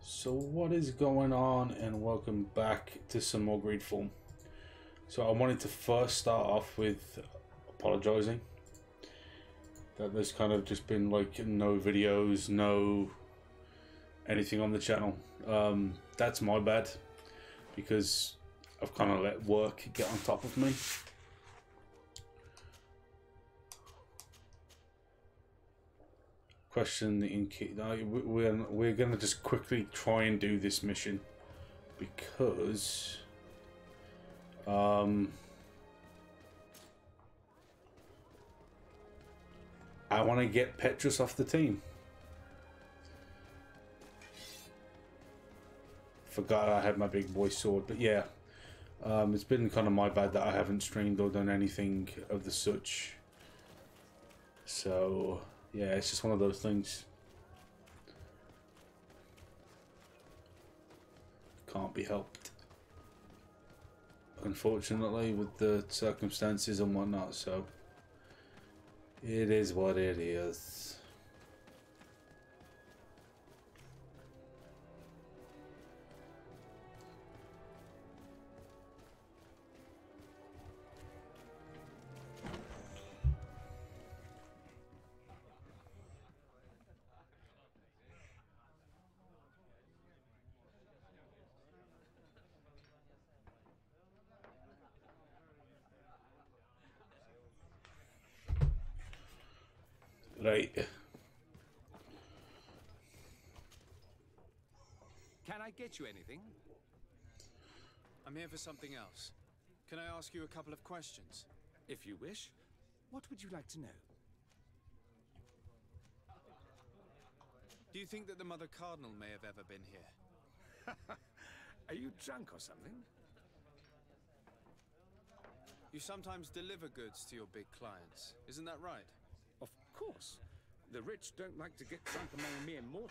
So what is going on, and welcome back to some more Greedfall. So I wanted to first start off with apologizing that there's kind of just been like no videos, no anything on the channel. That's my bad, because I've kind of let work get on top of me. Question the innkeeper. We're gonna just quickly try and do this mission because I want to get Petrus off the team. Forgot I had my big boy sword, but yeah, it's been kind of my bad that I haven't streamed or done anything of the such. So yeah, it's just one of those things. Can't be helped, unfortunately, with the circumstances and whatnot. So it is what it is. Right. Can I get you anything? I'm here for something else. Can I ask you a couple of questions? If you wish. What would you like to know? Do you think that the Mother Cardinal may have ever been here? Are you drunk or something? You sometimes deliver goods to your big clients, isn't that right? Of course. The rich don't like to get drunk among mere mortals.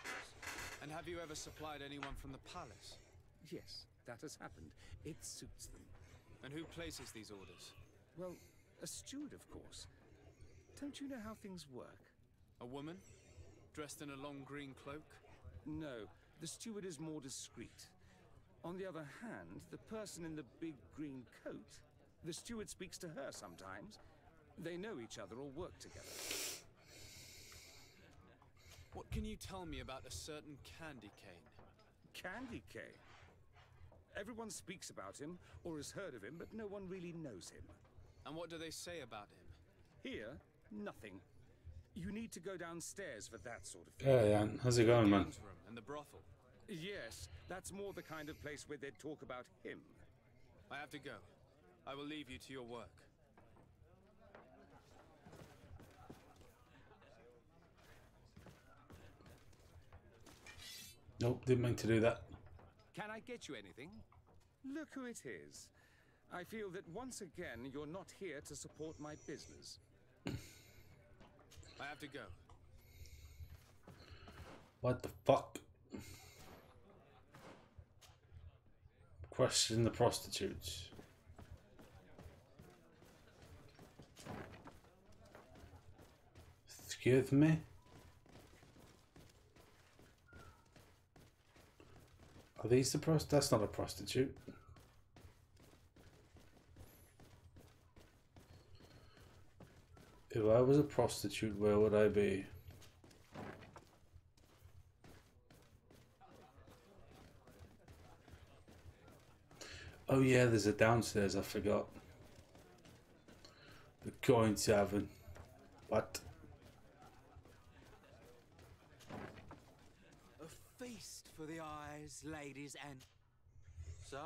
And have you ever supplied anyone from the palace? Yes, that has happened. It suits them. And who places these orders? Well, a steward, of course. Don't you know how things work? A woman? Dressed in a long green cloak? No, the steward is more discreet. On the other hand, the person in the big green coat, the steward speaks to her sometimes. They know each other or work together. What can you tell me about a certain candy cane? Candy cane. Everyone speaks about him or has heard of him, but no one really knows him. And what do they say about him? Here, nothing. You need to go downstairs for that sort of thing. Yeah, yeah. How's it going, man? Games room and the brothel. Yes, that's more the kind of place where they'd talk about him. I have to go. I will leave you to your work. Nope, didn't mean to do that. Can I get you anything? Look who it is. I feel that once again you're not here to support my business. I have to go. What the fuck? Question the prostitutes. Excuse me? Are these the that's not a prostitute. If I was a prostitute, where would I be? Oh yeah, there's a downstairs, I forgot. The coin tavern. What? A feast for the eyes, ladies, and... So,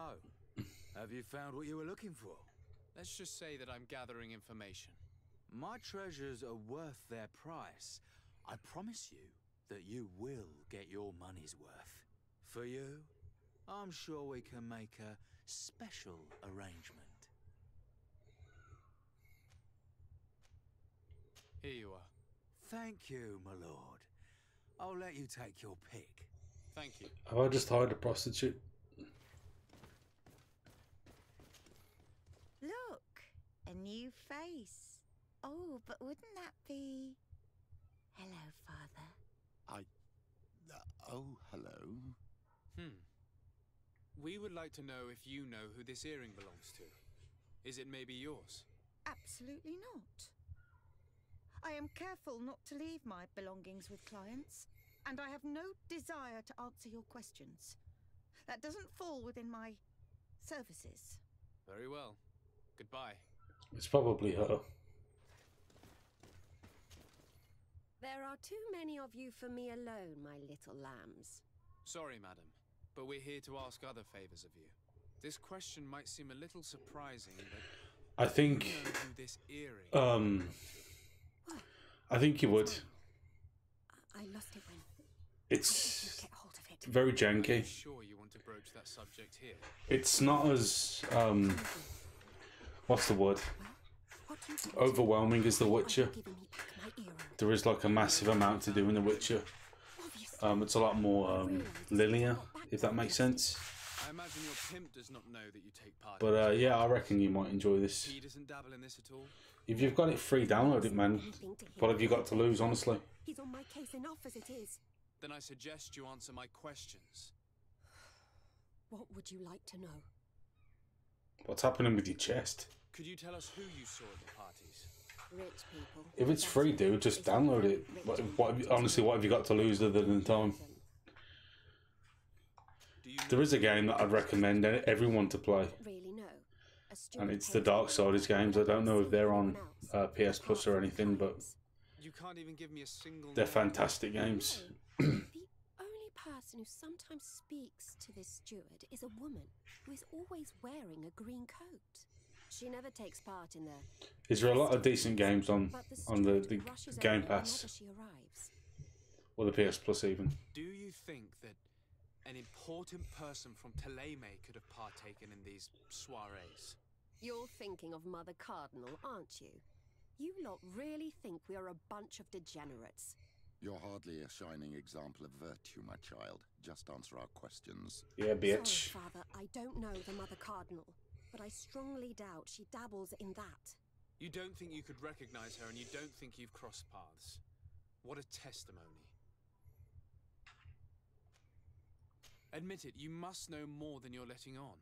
have you found what you were looking for? Let's just say that I'm gathering information. My treasures are worth their price. I promise you that you will get your money's worth. For you, I'm sure we can make a special arrangement. Here you are. Thank you, my lord. I'll let you take your pick. Thank you. Have I just hired a prostitute? Look, a new face. Oh, but wouldn't that be... Hello, Father. We would like to know if you know who this earring belongs to. Is it maybe yours? Absolutely not. I am careful not to leave my belongings with clients, and I have no desire to answer your questions. That doesn't fall within my services. Very well. Goodbye. It's probably her. There are too many of you for me alone, my little lambs. Sorry, madam, but we're here to ask other favors of you. This question might seem a little surprising, but I think, you know who this earring I think you would. I lost it when It's get hold of it. very Are you janky. sure you want to broach that subject here? It's not as what's the word? What do you think? Overwhelming as The Witcher. Giving me back my earring. There is like a massive amount to do in The Witcher. Obviously. It's a lot more linear, if that makes sense. I imagine your pimp does not know that you take part. But yeah, I reckon you might enjoy this. He doesn't dabble in this at all. If you've got it free, download it, man. What have you got to lose, honestly? He's on my case enough as it is. Then I suggest you answer my questions. What would you like to know? What's happening with your chest? Could you tell us who you saw at the parties? Rich people. If it's free, dude, just download it. Honestly, what have you got to lose other than time? Do you There is a game that I'd recommend everyone to play, Really no. and it's the Darksiders games. I don't know if they're on PS Plus or anything, but You can't even give me a single they're name. fantastic games. The only person who sometimes speaks to this steward is a woman who is always wearing a green coat. She never takes part in the Is there a lot of decent games on but the the steward rushes Game over Pass whenever she arrives. or the PS Plus even? Do you think that an important person from Teleme could have partaken in these soirees? You're thinking of Mother Cardinal, aren't you? You lot really think we are a bunch of degenerates. You're hardly a shining example of virtue, my child. Just answer our questions. Yeah, bitch. Sorry, Father, I don't know the Mother Cardinal, but I strongly doubt she dabbles in that. You don't think you could recognize her, and you don't think you've crossed paths. What a testimony. Admit it, you must know more than you're letting on.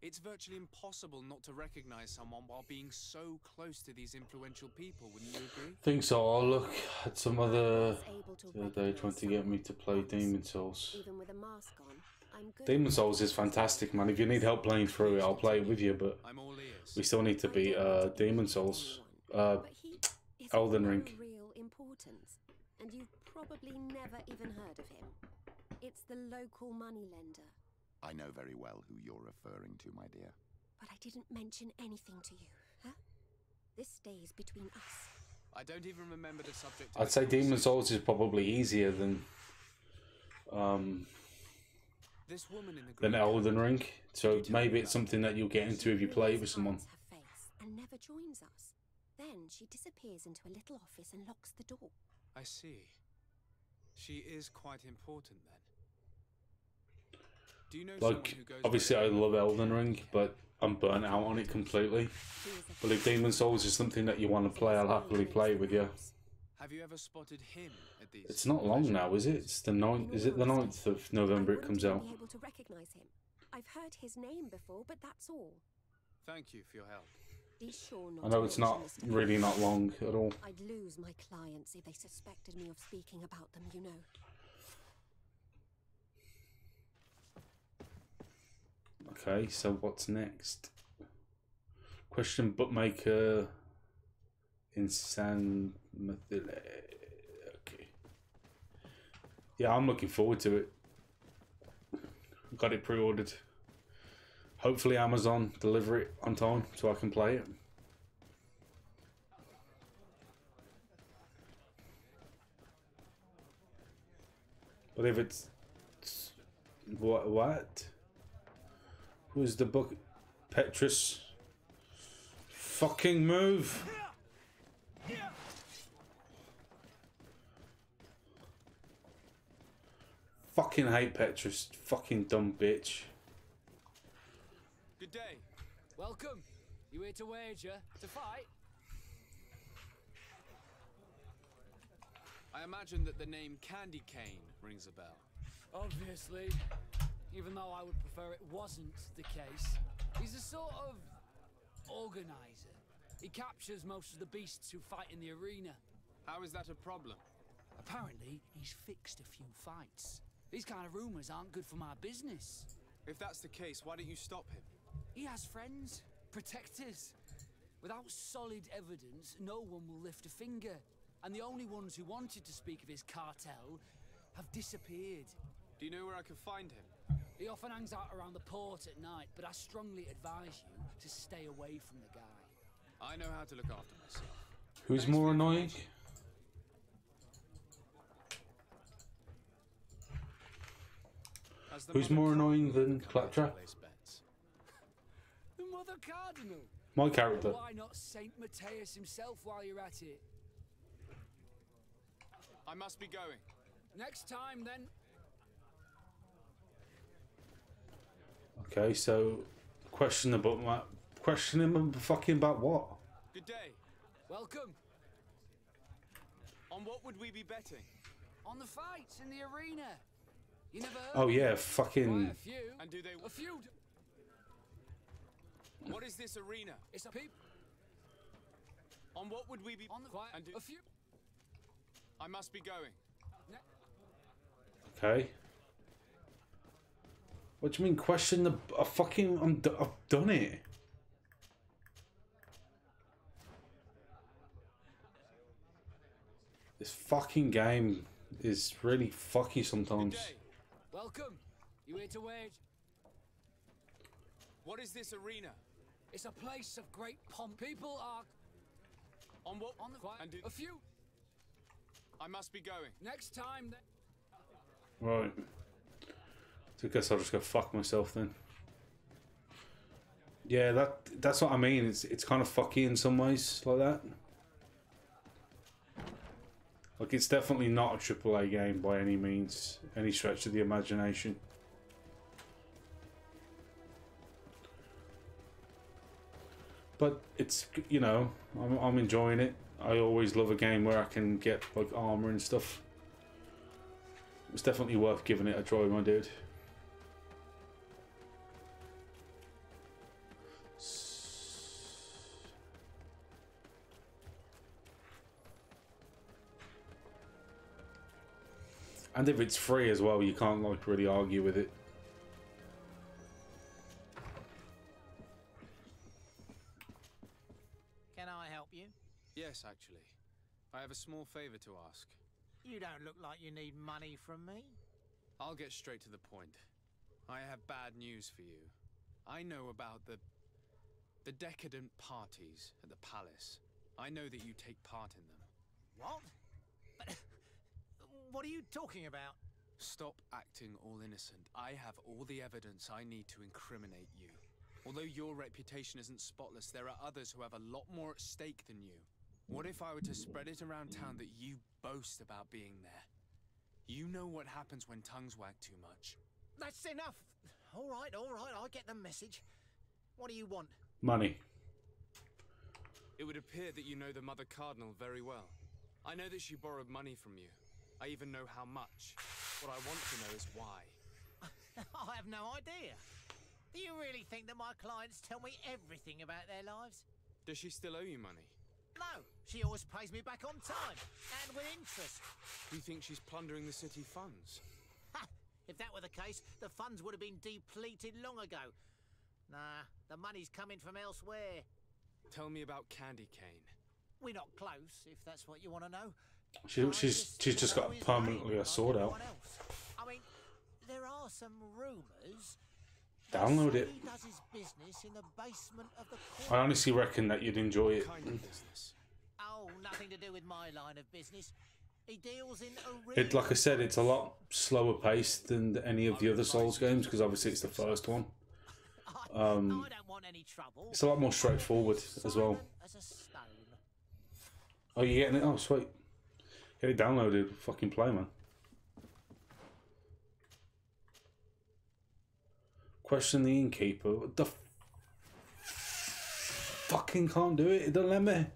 It's virtually impossible not to recognize someone while being so close to these influential people, wouldn't you agree? Think so. I'll look at some other Able to the other day trying to get me to play recognize Demon Souls. even with a mask on, I'm good. Demon Souls is fantastic, man. If you need help playing through it, I'll play it with you, but I'm all ears. we still need to beat Demon Souls. But he is Elden of Ring. no real importance, and you've probably never even heard of him. It's the local moneylender. I know very well who you're referring to, my dear. But I didn't mention anything to you, huh? This stays between us. I don't even remember the subject. of I'd the say Demon conversation. Souls is probably easier than This woman in the than green Elden coat, Ring. So maybe it's something that you'll get into if you play it with someone. Hides her face and never joins us. Then she disappears into a little office and locks the door. I see. She is quite important then. Do you know someone Like, who goes obviously by I the love name of Elden Ring, Ken? but I'm burnt out on it completely. She is a But if Demon Souls is something that you want to play, I'll happily play it with you. Have you ever spotted him at these? It's not long now, is it? It's the 9th. Is it the 9th of November it comes out? Be able to recognize him. I've heard his name before, but that's all. Thank you for your help. Be sure not I know to it's not mention this to really anyone. not long at all. I'd lose my clients if they suspected me of speaking about them, you know. Okay, so what's next? Question bookmaker in San Mathile. Okay. Yeah, I'm looking forward to it. Got it pre-ordered. Hopefully Amazon deliver it on time so I can play it. But if it's what? Who's the book? Petrus. Fucking move. Fucking hate Petrus. Fucking dumb bitch. Good day. Welcome. You here to wager? To fight? I imagine that the name Candy Cane rings a bell. Obviously. even though I would prefer it wasn't the case. He's a sort of organizer. He captures most of the beasts who fight in the arena. How is that a problem? Apparently, he's fixed a few fights. These kind of rumors aren't good for my business. If that's the case, why don't you stop him? He has friends, protectors. Without solid evidence, no one will lift a finger. And the only ones who wanted to speak of his cartel have disappeared. Do you know where I can find him? He often hangs out around the port at night, but I strongly advise you to stay away from the guy. I know how to look after myself. Who's Thanks more for the annoying? information. As the Who's Mother more Cardinal, annoying than you can Claptrap? place bets. The Mother Cardinal! My character. Why not Saint Matthias himself while you're at it? I must be going. Next time, then. Okay, so question him fucking about what? Good day. Welcome. On what would we be betting? On the fights in the arena. You never heard? Oh yeah, fucking. Quite a few. And do they... A few. What is this arena? It's a peep. On what would we be... On the quiet. And do... A few. I must be going. Okay. What do you mean question the? I've done it. This fucking game is really fucky sometimes. Good day. Welcome. You here to wage? What is this arena? It's a place of great pomp. People are On what... on the quiet. And do... A few. I must be going. Next time, then. Right. So I guess I'll just go fuck myself then. Yeah, that's what I mean. It's kind of fucky in some ways like that. Like it's definitely not a AAA game by any means, any stretch of the imagination. But it's, you know, I'm enjoying it. I always love a game where I can get like armor and stuff. It's definitely worth giving it a try, my dude. And if it's free as well, you can't like really argue with it. Can I help you? Yes, actually. I have a small favor to ask. You don't look like you need money from me. I'll get straight to the point. I have bad news for you. I know about the decadent parties at the palace. I know that you take part in them. What? But what are you talking about? Stop acting all innocent. I have all the evidence I need to incriminate you. Although your reputation isn't spotless, there are others who have a lot more at stake than you. What if I were to spread it around town that you boast about being there? You know what happens when tongues wag too much. That's enough. All right, I get the message. What do you want? Money. It would appear that you know the Mother Cardinal very well. I know that she borrowed money from you. I even know how much. What I want to know is why. I have no idea. Do you really think that my clients tell me everything about their lives? Does she still owe you money? No, she always pays me back on time, and with interest. Do you think she's plundering the city funds? Ha! If that were the case, the funds would have been depleted long ago. Nah, the money's coming from elsewhere. Tell me about Candy Cane. We're not close, if that's what you want to know. She's just got permanently a sword out. I mean, there are some rumours. Download it. He does his business in the basement of the I court. honestly reckon that you'd enjoy it. Kind of business. Oh, nothing to do with my line of business. He deals in arenas. It, like I said, it's a lot slower paced than any of the other Souls games because obviously it's the first one. I don't want any trouble. It's a lot more straightforward as well. Silent as a stone. Oh, you getting it? Oh, sweet. Get it downloaded. Fucking play, man. Question the innkeeper. What the fucking can't do it. It doesn't let me.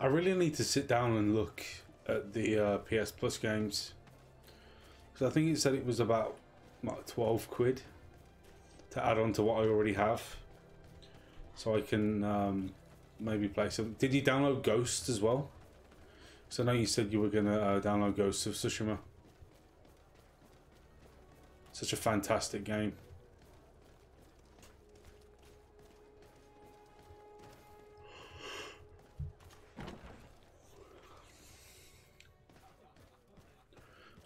I really need to sit down and look at the PS Plus games. Because I think it said it was about like 12 quid to add on to what I already have. So I can maybe play some. Did you download Ghost as well? So I know you said you were going to download Ghost of Tsushima. Such a fantastic game.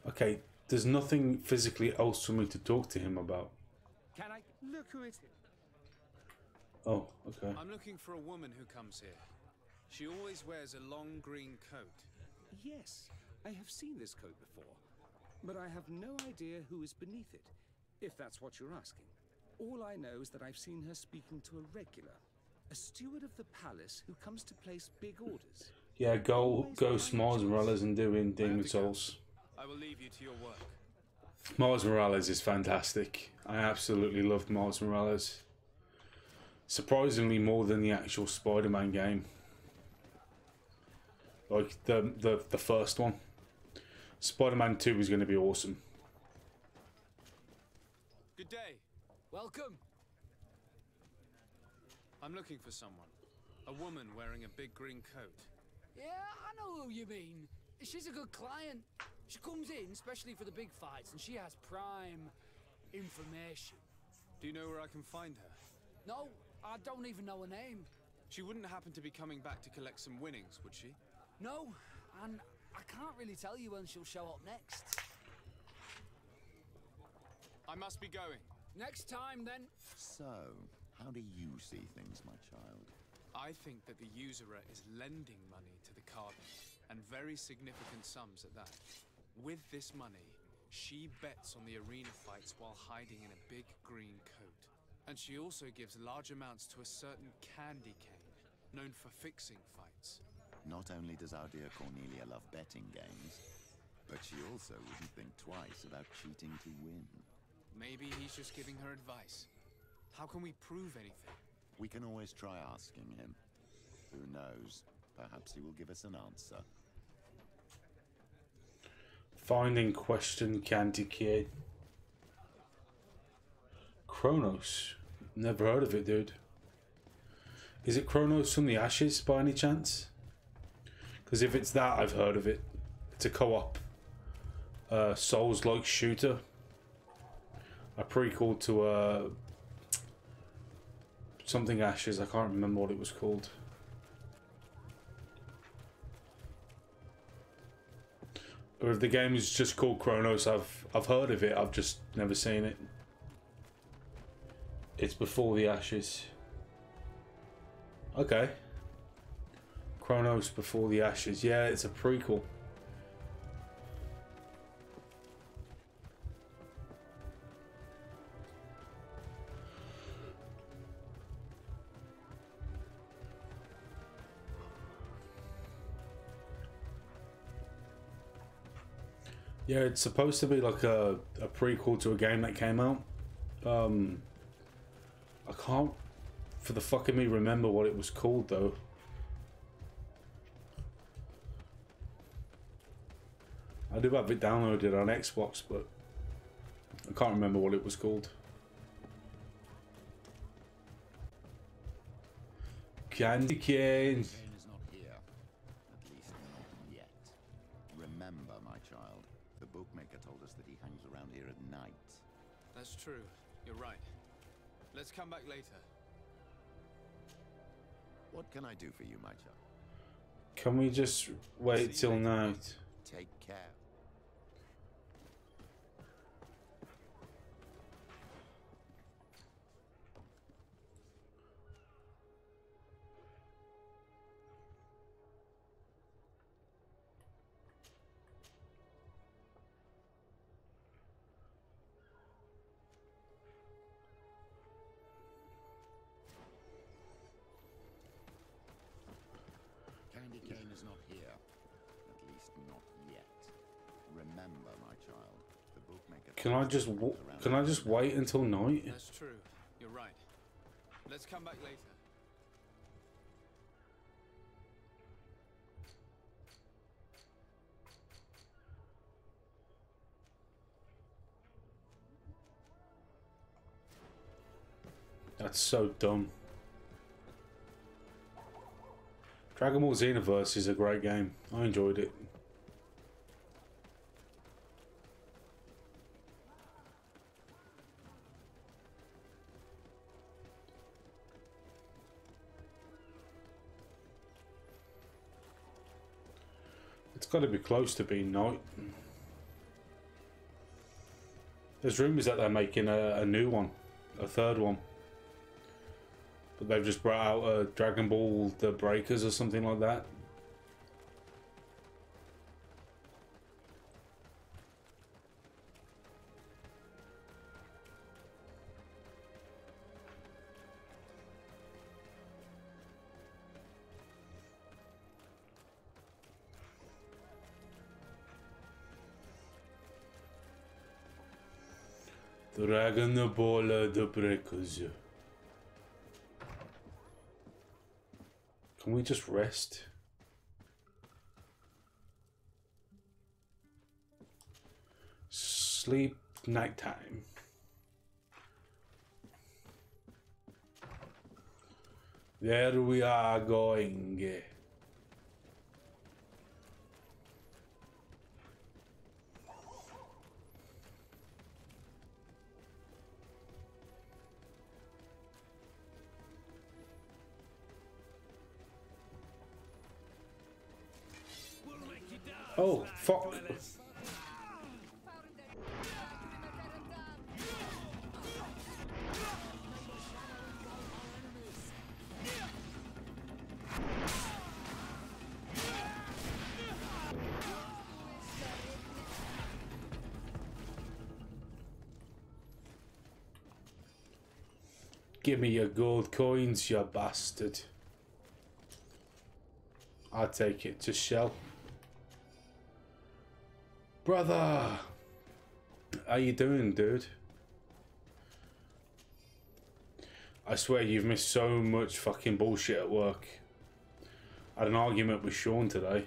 Okay, there's nothing physically else for me to talk to him about. Can I look who it is? Oh, okay. I'm looking for a woman who comes here. She always wears a long green coat. Yes, I have seen this coat before, but I have no idea who is beneath it, if that's what you're asking. All I know is that I've seen her speaking to a regular, a steward of the palace who comes to place big orders. Yeah, go Miles Morales and doing Demon Souls. I will leave you to your work. Miles Morales is fantastic. I absolutely loved Miles Morales. Surprisingly more than the actual Spider-Man game. Like the first one. Spider-Man 2 is going to be awesome. Good day. Welcome. I'm looking for someone. A woman wearing a big green coat. Yeah, I know who you mean. She's a good client. She comes in especially for the big fights, and she has prime information. Do you know where I can find her? No, I don't even know her name. She wouldn't happen to be coming back to collect some winnings, would she? No, and I can't really tell you when she'll show up next. I must be going. Next time, then. So, how do you see things, my child? I think that the usurer is lending money to the cardinal, and very significant sums at that. With this money, she bets on the arena fights while hiding in a big green coat. And she also gives large amounts to a certain candy cane, known for fixing fights. Not only does our dear Cornelia love betting games, but she also wouldn't think twice about cheating to win. Maybe he's just giving her advice. How can we prove anything? We can always try asking him. Who knows? Perhaps he will give us an answer. Finding question candy kid. Kronos. Never heard of it, dude. Is it Kronos from the Ashes by any chance? Because if it's that, I've heard of it. It's a co-op Souls-like shooter. A prequel to something Ashes. I can't remember what it was called. Or if the game is just called Kronos, I've heard of it. I've just never seen it. It's before the Ashes. Okay. Kronos Before the Ashes. Yeah, it's a prequel. Yeah, it's supposed to be like a prequel to a game that came out. I can't for the fuck of me remember what it was called though. I do have it downloaded on Xbox, but I can't remember what it was called. Candy cane. Is not here. At least not yet. Remember, my child, the bookmaker told us that he hangs around here at night. That's true. You're right. Let's come back later. What can I do for you, my child? Can we just wait till night? Take care. Candy cane is not here. At least not yet. Remember, my child, the bookmaker... Can I just wait until night? That's true. You're right. Let's come back later. That's so dumb. Dragon Ball Xenoverse is a great game. I enjoyed it. It's got to be close to being night. There's rumours that they're making a new one, a third one. But they've just brought out a Dragon Ball The Breakers or something like that. Dragon Ball The Breakers. Can we just rest? Sleep nighttime. There we are going. Oh, fuck. Give me your gold coins, you bastard. I'll take it to Shell. Brother! How you doing, dude? I swear you've missed so much fucking bullshit at work. I had an argument with Sean today.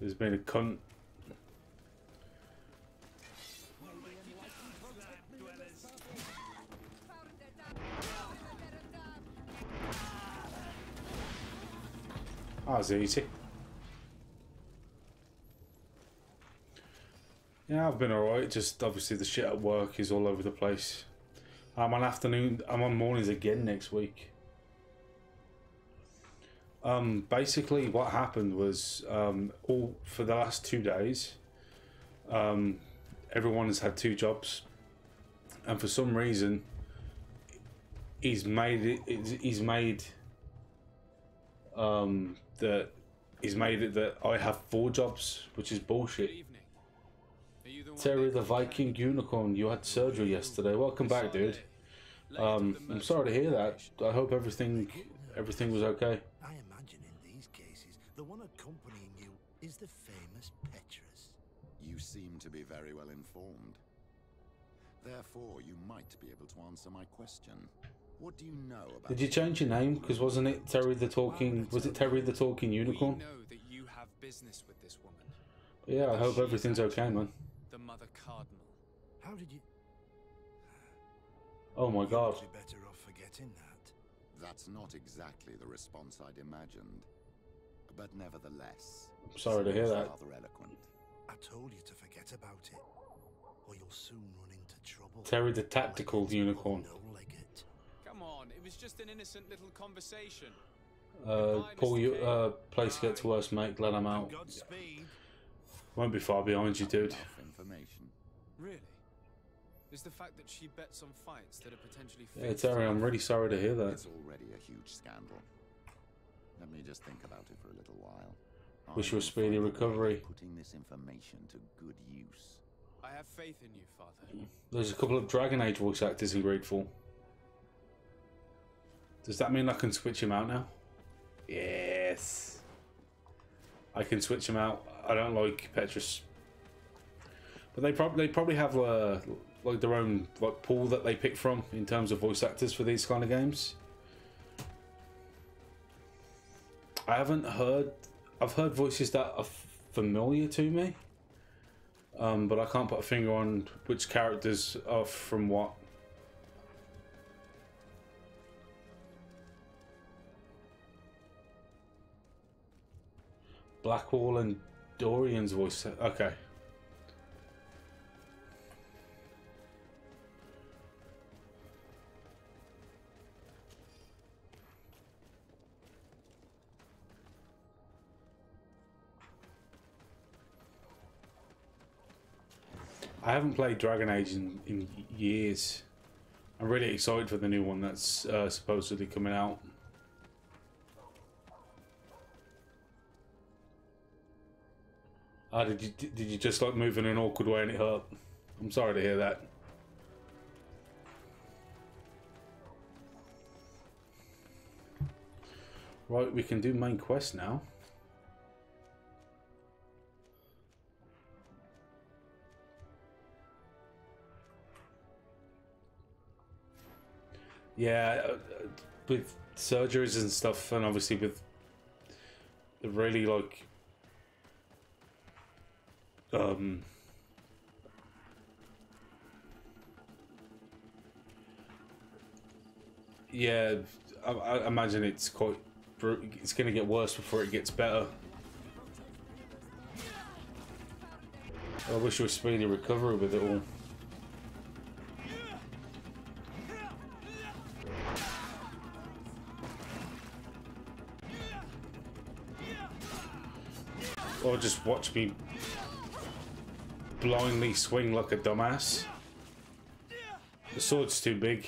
There's been a cunt. That was easy. Yeah, I've been alright. Just obviously the shit at work is all over the place. I'm on mornings again next week. Basically what happened was all for the last 2 days, everyone has had 2 jobs, and for some reason he's made it that I have 4 jobs, which is bullshit. Terry the Viking Unicorn, you had surgery yesterday. Welcome back, dude. I'm sorry to hear that. I hope everything was okay. I imagine in these cases, the one accompanying you is the famous Petrus. You seem to be very well informed. Therefore, you might be able to answer my question. What do you know about... Did you change your name? Because wasn't it Terry the Talking... Was it Terry the Talking Unicorn? We know that you have business with this woman. Yeah, I hope everything's okay, man. The Mother Cardinal. How did you... Oh my god. You'd be better off forgetting that. That's not exactly the response I'd imagined. But nevertheless... I'm sorry to hear that. Rather eloquent. I told you to forget about it, or you'll soon run into trouble. Terry the Tactical Unicorn. Come on, it was just an innocent little conversation. Paul, place gets worse, mate. Glad I'm out. Won't be far behind you, dude. Information. Really? Is the fact that she bets on fights that are potentially... Yeah, Terry, I'm really sorry to hear that. It's already a huge scandal. Let me just think about it for a little while. Wish you a speedy recovery. Putting this information to good use. I have faith in you, Father. There's a couple of Dragon Age voice actors in Greedfall. Does that mean I can switch him out now? Yes. I can switch him out. I don't like Petrus. But they probably have like their own like pool that they pick from in terms of voice actors for these kind of games. I've heard voices that are familiar to me, but I can't put a finger on which characters are from what. Blackwall and Dorian's voice. Okay. I haven't played Dragon Age in years. I'm really excited for the new one that's supposedly coming out. Did you just like move in an awkward way and it hurt? I'm sorry to hear that. Right, we can do main quest now. Yeah, with surgeries and stuff, and obviously with the really like yeah, I imagine it's going to get worse before it gets better. I wish there was speedy recovery with it all. Or just watch me blindly swing like a dumbass. The sword's too big.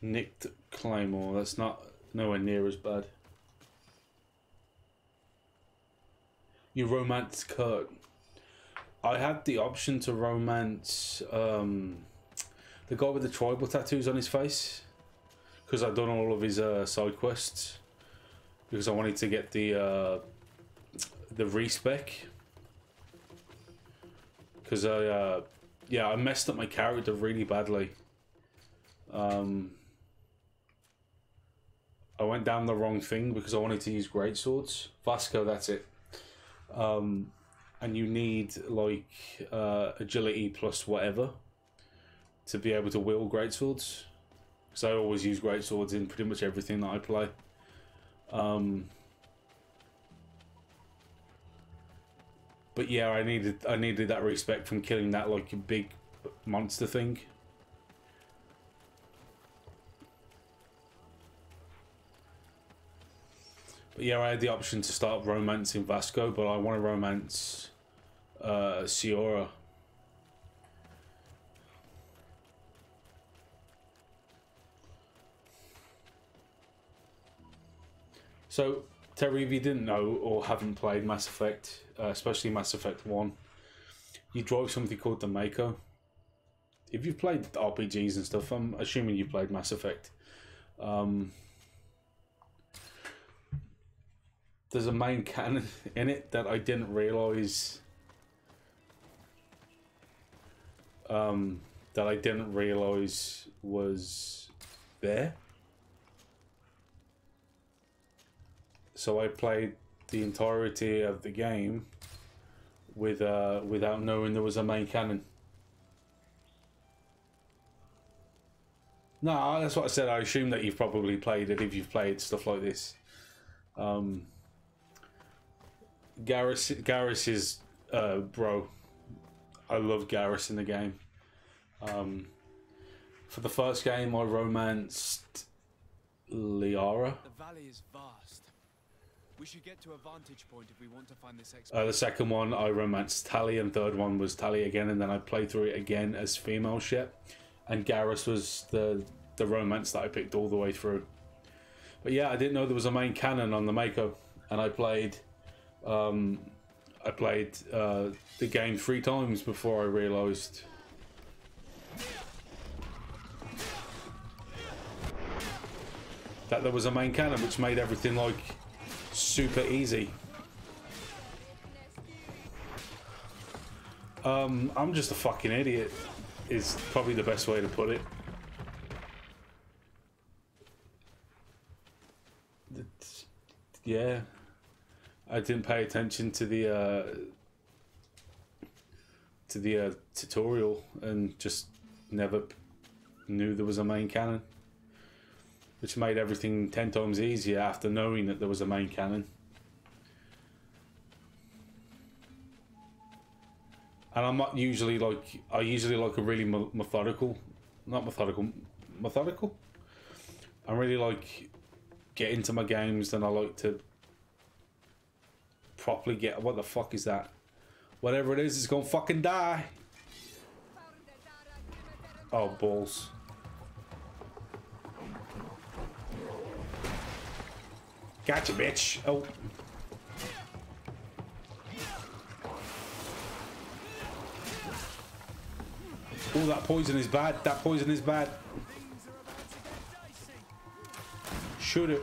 Nicked Claymore, that's not nowhere near as bad. You romance Kurt. I had the option to romance the guy with the tribal tattoos on his face, because I'd done all of his side quests, because I wanted to get the respec, because I messed up my character really badly. I went down the wrong thing because I wanted to use greatswords. Vasco, that's it. And you need like agility plus whatever to be able to wield greatswords. Because I always use greatswords in pretty much everything that I play. But yeah, I needed that respect from killing that like a big monster thing. But yeah, I had the option to start romancing Vasco, but I want to romance Ciora. So, Terry, if you didn't know or haven't played Mass Effect, especially Mass Effect 1, you drive something called the Mako. If you've played RPGs and stuff, I'm assuming you played Mass Effect. There's a main canon in it that I didn't realise was there. So I played the entirety of the game without knowing there was a main canon. No, that's what I said. I assume that you've probably played it if you've played stuff like this. Garrus is bro. I love Garrus in the game. For the first game, I romanced Liara. The valley is vast. We should get to a vantage point if we want to find this The second one, I romanced Tali, and third one was Tali again, and then I played through it again as female ship. And Garrus was the romance that I picked all the way through. But yeah, I didn't know there was a main canon on the Mako, and I played the game 3 times before I realised that there was a main canon, which made everything like super easy. I'm just a fucking idiot is probably the best way to put it. Yeah, I didn't pay attention to the tutorial and just never knew there was a main canon. which made everything 10 times easier after knowing that there was a main cannon. And I'm not usually like, I usually like a really methodical, methodical. I really like get into my games, and I like to properly get, what the fuck is that? Whatever it is, it's gonna fucking die. Oh, balls. Gotcha, bitch. Oh. Oh, that poison is bad. That poison is bad. Shoot it.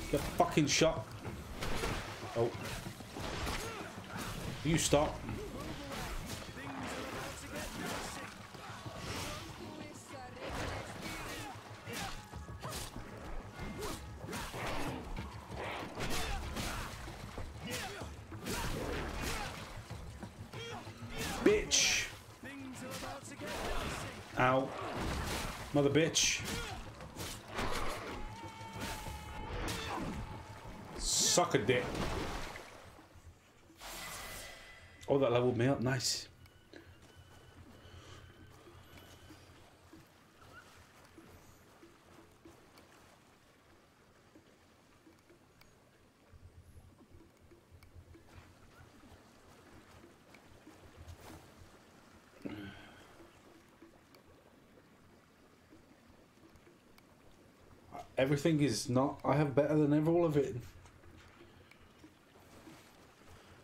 Get fucking shot. Oh. You stop. Bitch. Ow. Mother bitch. Suck a dick. Oh, that leveled me up. Nice. Everything is not... I have better than all of it.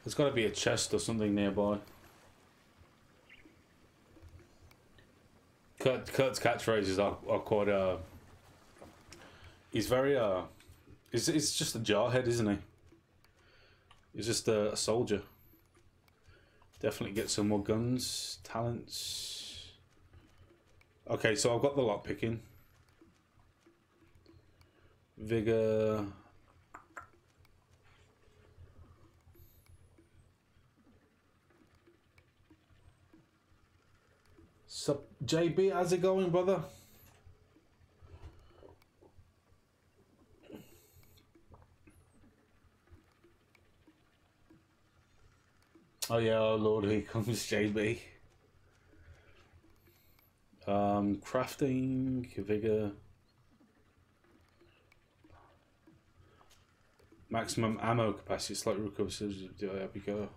There's got to be a chest or something nearby. Kurt's catchphrases are quite... He's very... It's just a jarhead, isn't he? He's just a soldier. Definitely get some more guns. Talents. Okay, so I've got the lockpicking. Vigor. Sup, JB, how's it going, brother? Oh yeah, oh Lord, here comes JB. Crafting, vigor. Maximum ammo capacity, slightly recovers. There we go.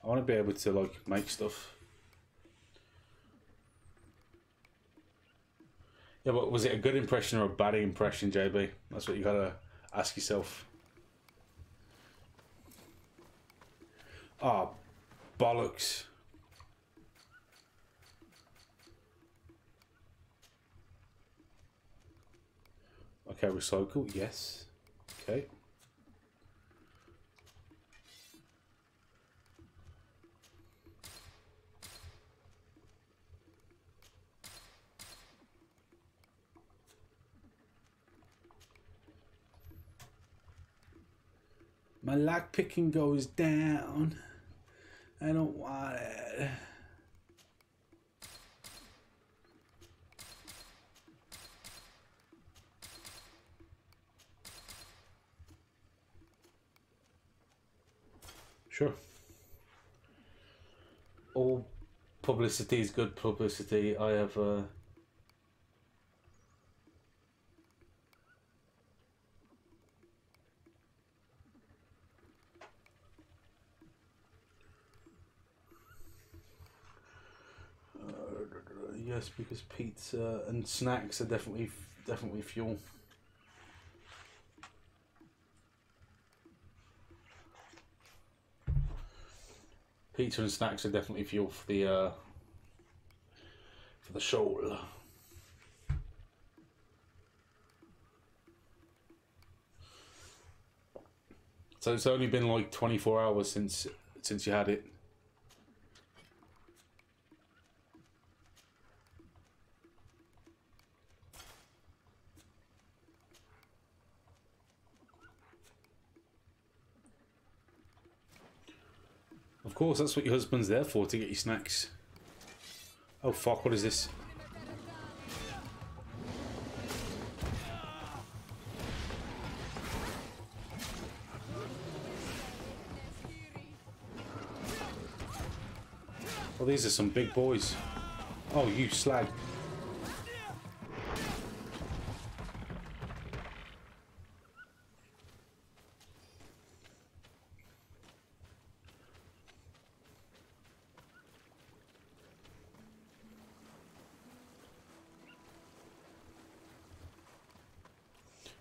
I want to be able to like make stuff. Yeah, but was it a good impression or a bad impression, JB? That's what you gotta ask yourself. Ah, bollocks. Okay, recycle, yes. Okay. My lock picking goes down. I don't want it. Sure. All publicity is good publicity. I have yes, because pizza and snacks are definitely fuel. Pizza and snacks are definitely fuel for the soul. So it's only been like 24 hours since you had it. Of course, that's what your husband's there for, to get you snacks. Oh fuck, what is this? Oh, these are some big boys. Oh, you slag.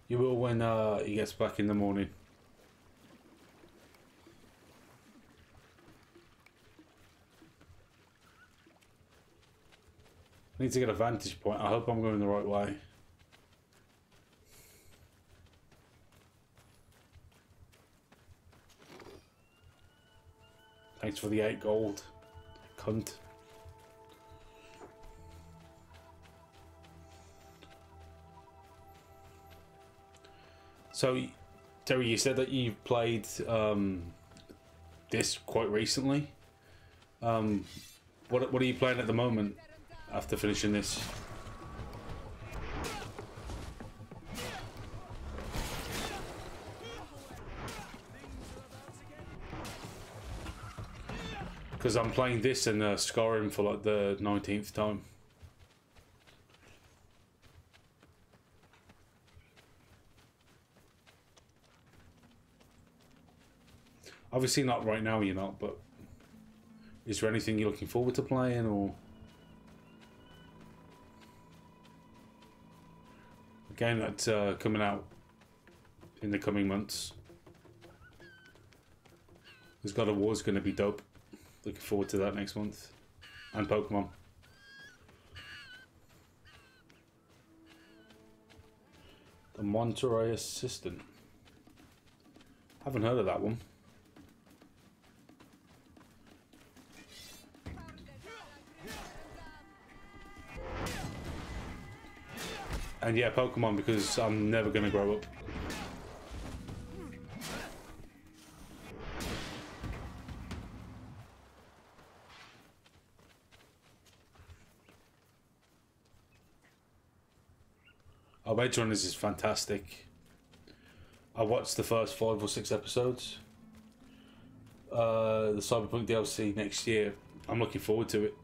You will when he gets back in the morning. I need to get a vantage point. I hope I'm going the right way. Thanks for the 8 gold, cunt. So, Terry, you said that you've played this quite recently. What are you playing at the moment after finishing this? Because I'm playing this and Skyrim for like the 19th time. Obviously not right now, you're not, but is there anything you're looking forward to playing, or a game that's coming out in the coming months? Because God of War is going to be dope. Looking forward to that next month. And Pokemon. The Monterey Assistant. Haven't heard of that one. And yeah, Pokemon, because I'm never going to grow up. Oh, Edge Runners is fantastic. I watched the first 5 or 6 episodes. The Cyberpunk DLC next year. I'm looking forward to it.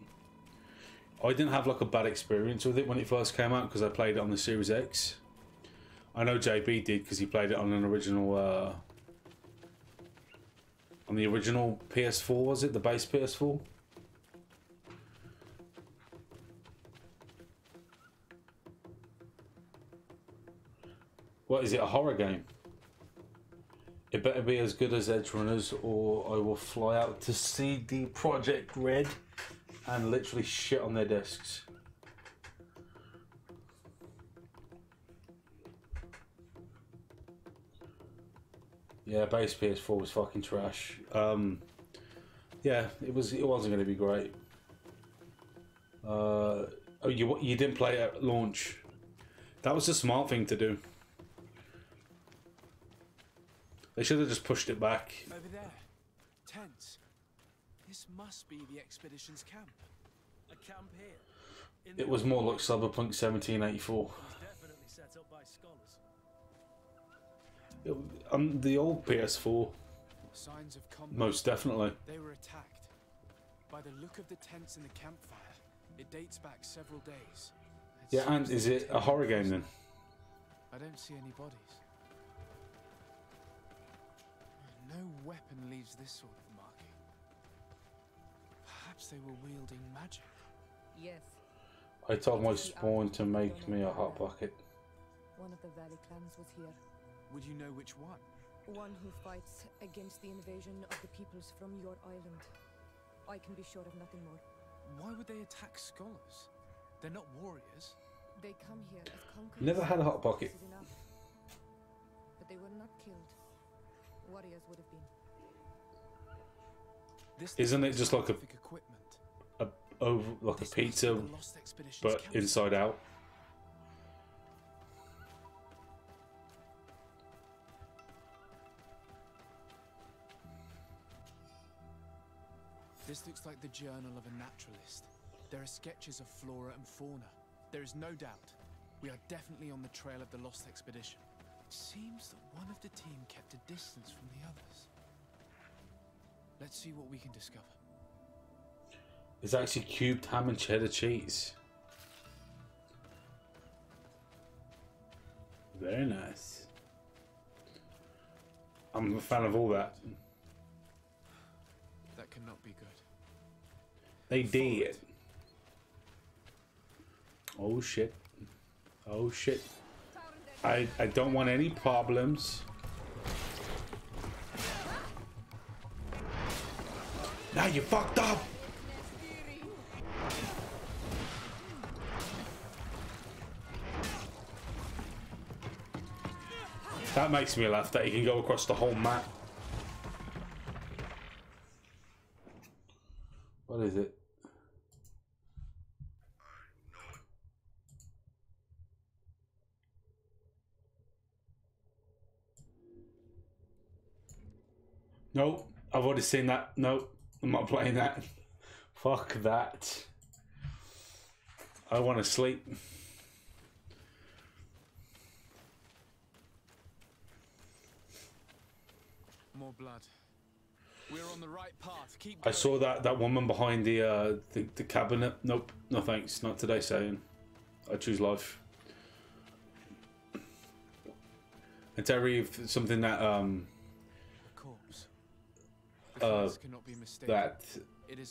I didn't have like a bad experience with it when it first came out because I played it on the Series X. I know JB did because he played it on an original, on the original PS4, was it? The base PS4? What is it, a horror game? It better be as good as Edge Runners or I will fly out to CD Projekt Red and literally shit on their desks. Yeah, base PS4 was fucking trash. Yeah, it wasn't going to be great. Oh, you didn't play it at launch. That was a smart thing to do. They should have just pushed it back. Over there. Tents. This must be the expedition's camp. A camp here. It was more like Cyberpunk 1784. Definitely set up by scholars. The old PS4, Signs of combat. most definitely. They were attacked. By the look of the tents in the campfire, it dates back several days. Yeah, and is it a horror game then? I don't see any bodies. No weapon leaves this sort of marking. Perhaps they were wielding magic. Yes. I told my spawn to make me a hot pocket. One of the Valley clans was here. Would you know which one? One who fights against the invasion of the peoples from your island. I can be sure of nothing more. Why would they attack scholars? They're not warriors. They come here as conquerors. Never had a hot pocket. This is enough. But they were not killed. Warriors would have been. Isn't it just like a pizza, but inside out? This looks like the journal of a naturalist. There are sketches of flora and fauna. There is no doubt. We are definitely on the trail of the lost expedition. It seems that one of the team kept a distance from the others. Let's see what we can discover. It's actually cubed ham and cheddar cheese. Very nice. I'm a fan of all that. That cannot be good. They did. Oh shit. Oh shit. I don't want any problems. Now you fucked up. That makes me laugh that he can go across the whole map. What is it? Nope, I've already seen that. Nope, I'm not playing that. Fuck that. I want to sleep. More blood. We're on the right path. Keep I going. saw that woman behind the cabinet. Nope, no thanks. Not today, saying. I choose life. And Terry, if something that corpse. Cannot be mistaken. that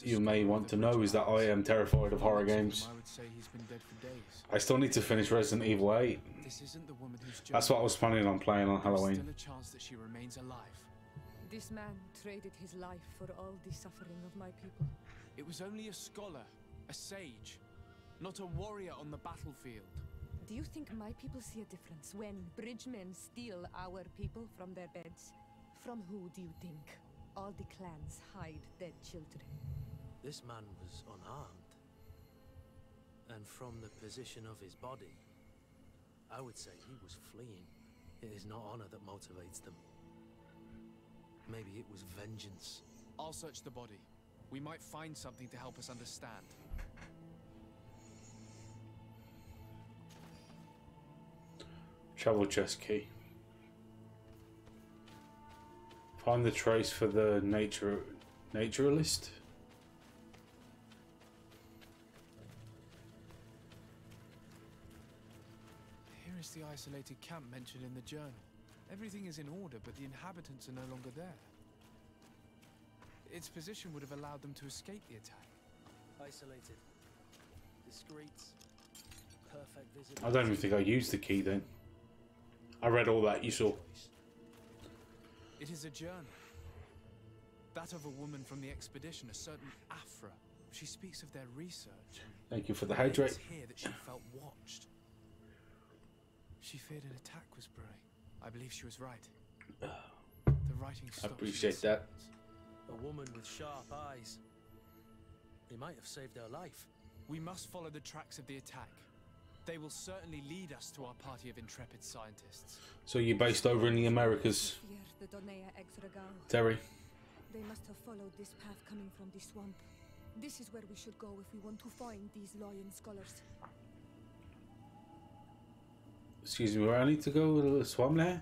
you may want to know is that I am terrified of horror games. I would say he's been dead for days. I still need to finish Resident Evil 8. This isn't the woman who's That's what I was planning on playing on Halloween. There's still a chance that she remains alive. This man traded his life for all the suffering of my people. It was only a scholar, a sage, not a warrior on the battlefield. Do you think my people see a difference when bridgemen steal our people from their beds? From who do you think all the clans hide dead children? This man was unarmed. And from the position of his body, I would say he was fleeing. It is not honor that motivates them. Maybe it was vengeance. I'll search the body. We might find something to help us understand. Travel chest key. Find the trace for the naturalist. Here is the isolated camp mentioned in the journal. Everything is in order, but the inhabitants are no longer there. Its position would have allowed them to escape the attack. Isolated. Discreet. Perfect visibility. I don't even think I used the key then. I read all that, you saw. It is a journal. That of a woman from the expedition, a certain Afra. She speaks of their research. Thank you for the It's hydrate. here that she felt watched. She feared an attack was brewing. I believe she was right. The writing I stops. appreciate that. A woman with sharp eyes. He might have saved her life. We must follow the tracks of the attack. They will certainly lead us to our party of intrepid scientists. So you're based over in the Americas, Terry. They must have followed this path coming from the swamp. This is where we should go if we want to find these lion scholars. Excuse me, where I need to go to the swamp there?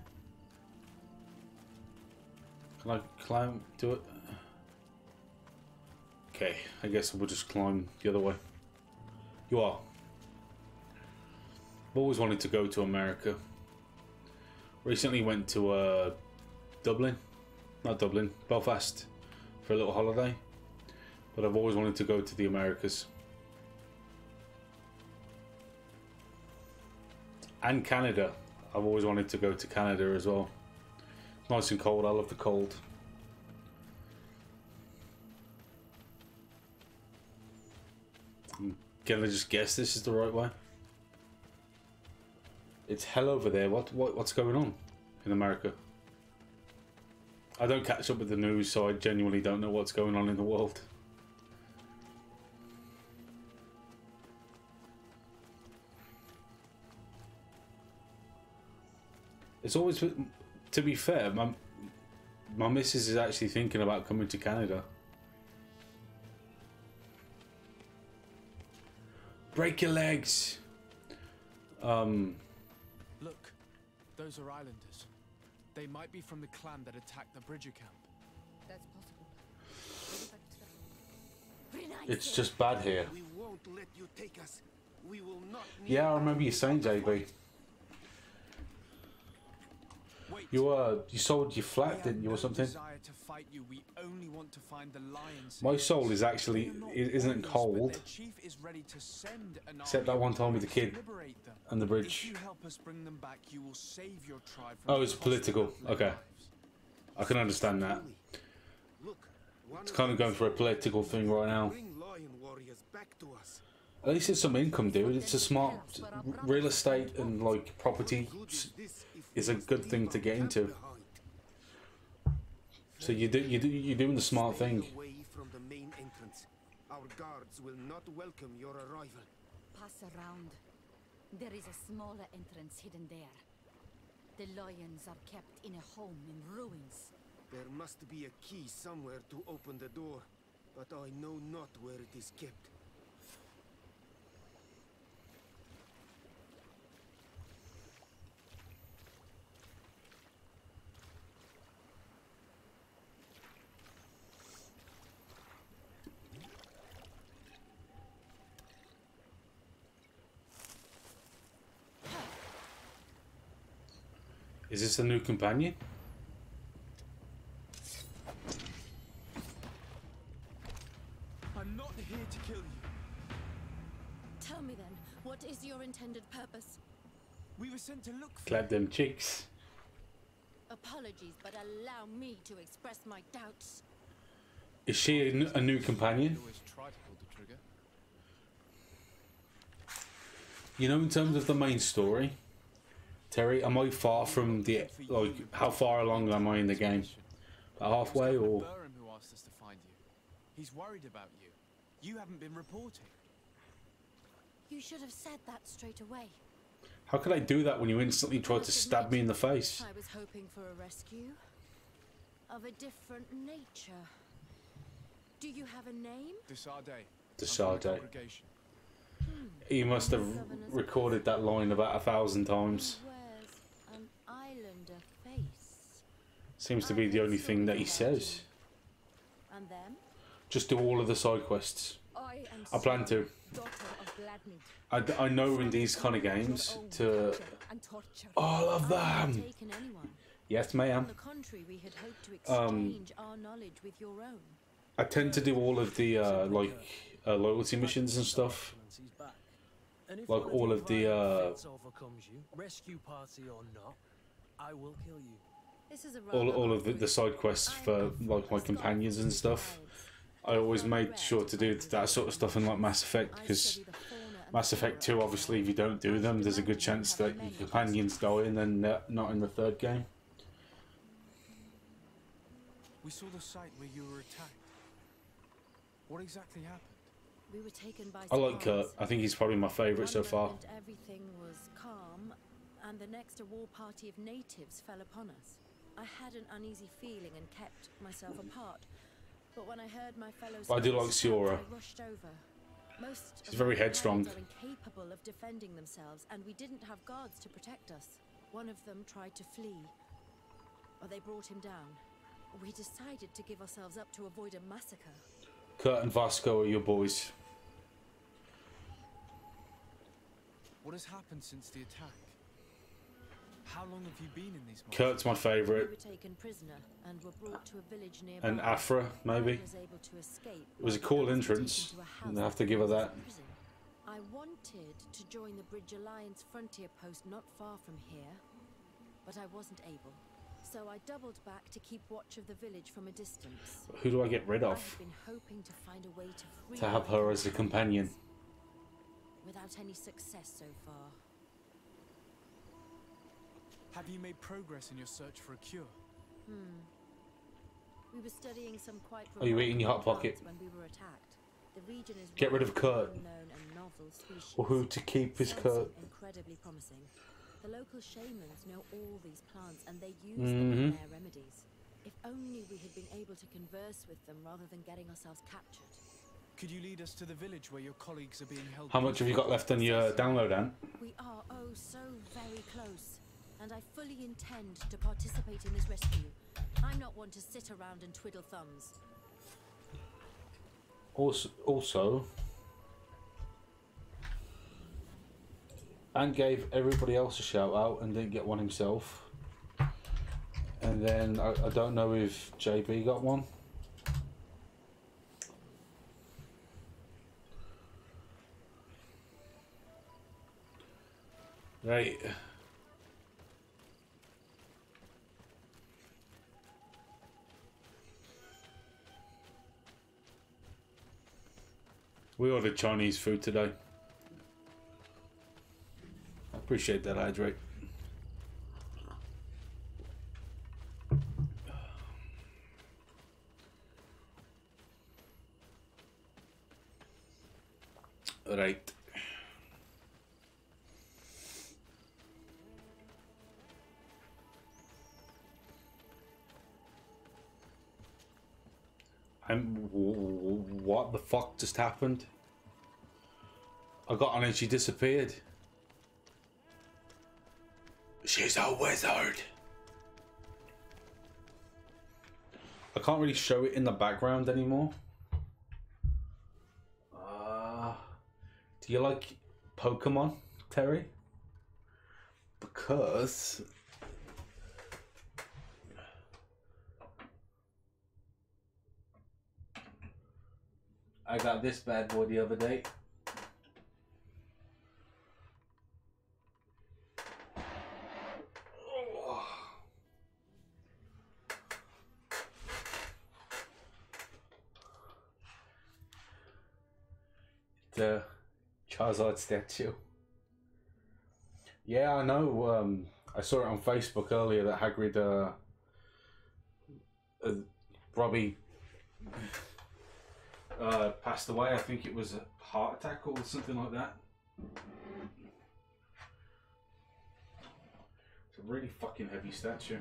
Can I climb to it? Okay, I guess we'll just climb the other way. You are. I've always wanted to go to America. Recently went to Belfast for a little holiday. But I've always wanted to go to the Americas. And Canada. I've always wanted to go to Canada as well. Nice and cold. I love the cold. I'm gonna just guess this is the right way. It's hell over there. What's going on in America? I don't catch up with the news, so I genuinely don't know what's going on in the world. It's always, to be fair, my missus is actually thinking about coming to Canada. Break your legs. Look, those are islanders. They might be from the clan that attacked the Bridger camp. That's possible. It's just bad here. We won't let you take us. We will not need Yeah, I remember you saying, JB. You sold your flat, didn't you, or something? To fight you. We only want to find the lions. My soul is actually isn't cold. Except that one time with the kid and the bridge. If you help us bring them back, you will save your tribe from Oh, it's political. Okay, I can understand that. It's kind of going for a political thing right now. At least it's some income, dude. It's a smart real estate and like property is a good thing to get into. So you're doing the smart thing. Our guards will not welcome your arrival. Pass around. There is a smaller entrance hidden there. The lions are kept in a home in ruins. There must be a key somewhere to open the door, but I know not where it is kept. Is this a new companion? I'm not here to kill you. Tell me then, what is your intended purpose? We were sent to look for Clap them cheeks. Apologies, but allow me to express my doubts. Is she a new companion? You know, in terms of the main story, Terry, am I far from the, like, how far along am I in the game? Halfway, or? Who asked us to find you. He's worried about you. You haven't been reporting. You should have said that straight away. How could I do that when you instantly tried to stab me in the face? I was hoping for a rescue of a different nature. Do you have a name? Desarde. He must have recorded that line about 1,000 times. An islander face. Seems to be the only thing that he says. And them? Just do all of the side quests. I plan to. I know in these kind of games to. Oh, I love them. Yes, ma'am. I tend to do all of the loyalty missions and stuff. Like all of the rescue party or not, I will kill you. all of the side quests for like my companions and stuff. I always made sure to do that sort of stuff in like Mass Effect, because Mass Effect 2, obviously, if you don't do them, there's a good chance that your companions die and then not in the third game. We saw the site where you were attacked. What exactly happened? We were taken by I like Kurt. I think he's probably my favourite so far. Everything was calm, and the next a war party of natives fell upon us. I had an uneasy feeling and kept myself apart. But when I heard my fellows, I do like Siora. I rushed over. Most She's very headstrong. are incapable of defending themselves, and we didn't have guards to protect us. One of them tried to flee, but they brought him down. We decided to give ourselves up to avoid a massacre. Kurt and Vasco are your boys. What has happened since the attack? How long have you been in these? Kurt's my favourite. We were taken prisoner and were brought to a village nearby. And Afra, maybe. It was a cool entrance. I have to give her that. I wanted to join the Bridge Alliance frontier post not far from here, but I wasn't able. So I doubled back to keep watch of the village from a distance. Who do I get rid of? I've been hoping to find a way to free To have her as a companion. Without any success so far. Have you made progress in your search for a cure? We were studying some quite. Are you eating your hot pocket? When we were attacked. The region is get rid of Kurt. Or who to keep is Kurt? Incredibly promising. The local shamans know all these plants and they use them in their remedies. If only we had been able to converse with them rather than getting ourselves captured. Could you lead us to the village where your colleagues are being held? How much have you got left on your download, Ant? We are so very close. And I fully intend to participate in this rescue. I'm not one to sit around and twiddle thumbs. Also, and gave everybody else a shout out and didn't get one himself. And then I don't know if JB got one. Right. We ordered Chinese food today. I appreciate that, Hydrate. Right. What the fuck just happened? I got on and she disappeared. She's a wizard. I can't really show it in the background anymore. Do you like Pokemon, Terry? Because I got this bad boy the other day. The Charizard statue. Yeah, I know. I saw it on Facebook earlier that Hagrid, Robbie, passed away. I think it was a heart attack or something like that. It's a really fucking heavy statue.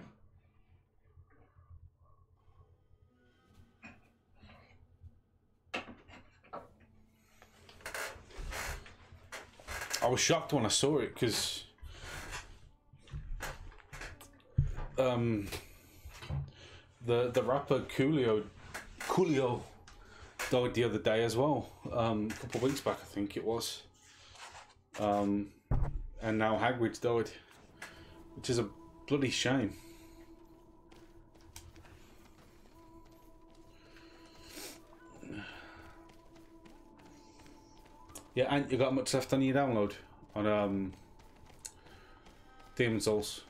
I was shocked when I saw it because the rapper Coolio died the other day as well. A couple of weeks back, I think it was. And now Hagrid's died, which is a bloody shame. Yeah, and you got much left on your download on Demon's Souls.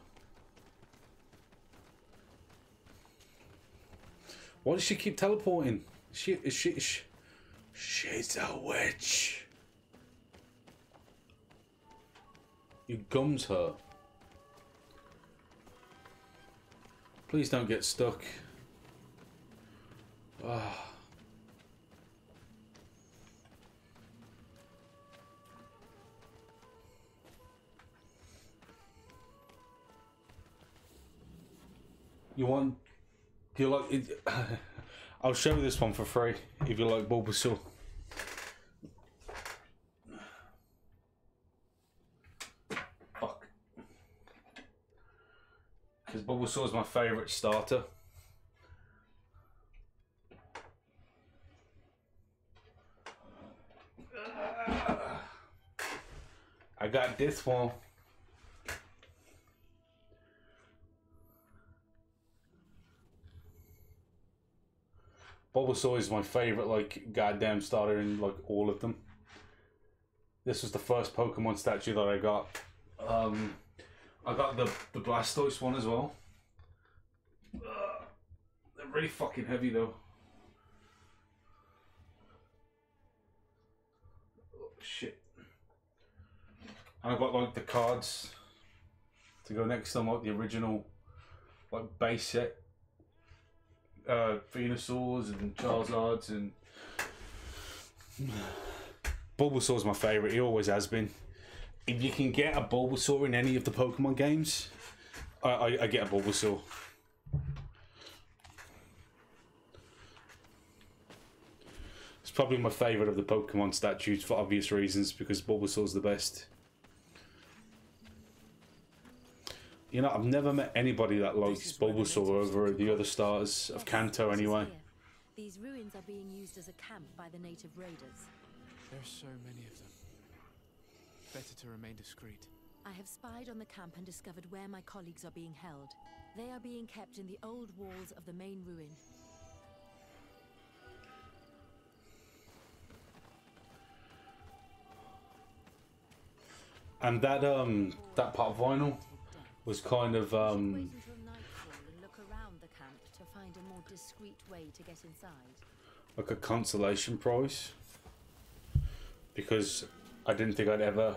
Why does she keep teleporting? She's a witch. You gums her. Please don't get stuck. Ah. You want? Do you like it? I'll show you this one for free if you like Bulbasaur. Fuck. Because Bulbasaur is my favourite starter. I got this one. Bulbasaur is my favourite, like, goddamn starter in, like, all of them. This was the first Pokemon statue that I got. I got the Blastoise one as well. They're really fucking heavy, though. Oh, shit. And I got, like, the cards to go next to them, like, the original, like, base set. Venusaurs and Charizards and Bulbasaur's my favourite. He always has been. If you can get a Bulbasaur in any of the Pokemon games, I get a Bulbasaur. It's probably my favourite of the Pokemon statues for obvious reasons, because Bulbasaur's the best. You know, I've never met anybody that likes Bulbasaur over the other stars of Kanto anyway. These ruins are being used as a camp by the native raiders. There are so many of them. Better to remain discreet. I have spied on the camp and discovered where my colleagues are being held. They are being kept in the old walls of the main ruin. And that that part of vinyl was kind of Wait until nightfall and look around the camp to find a more discreet way to get inside. like a consolation prize, because I didn't think I'd ever.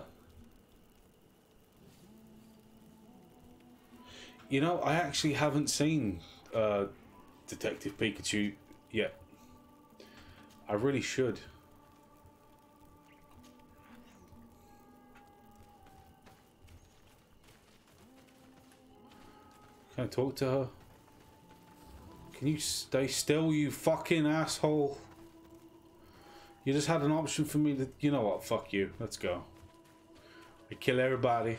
You know, I actually haven't seen Detective Pikachu yet. I really should. Can I talk to her? Can you stay still, you fucking asshole? You just had an option for me to... You know what? Fuck you. Let's go. I kill everybody.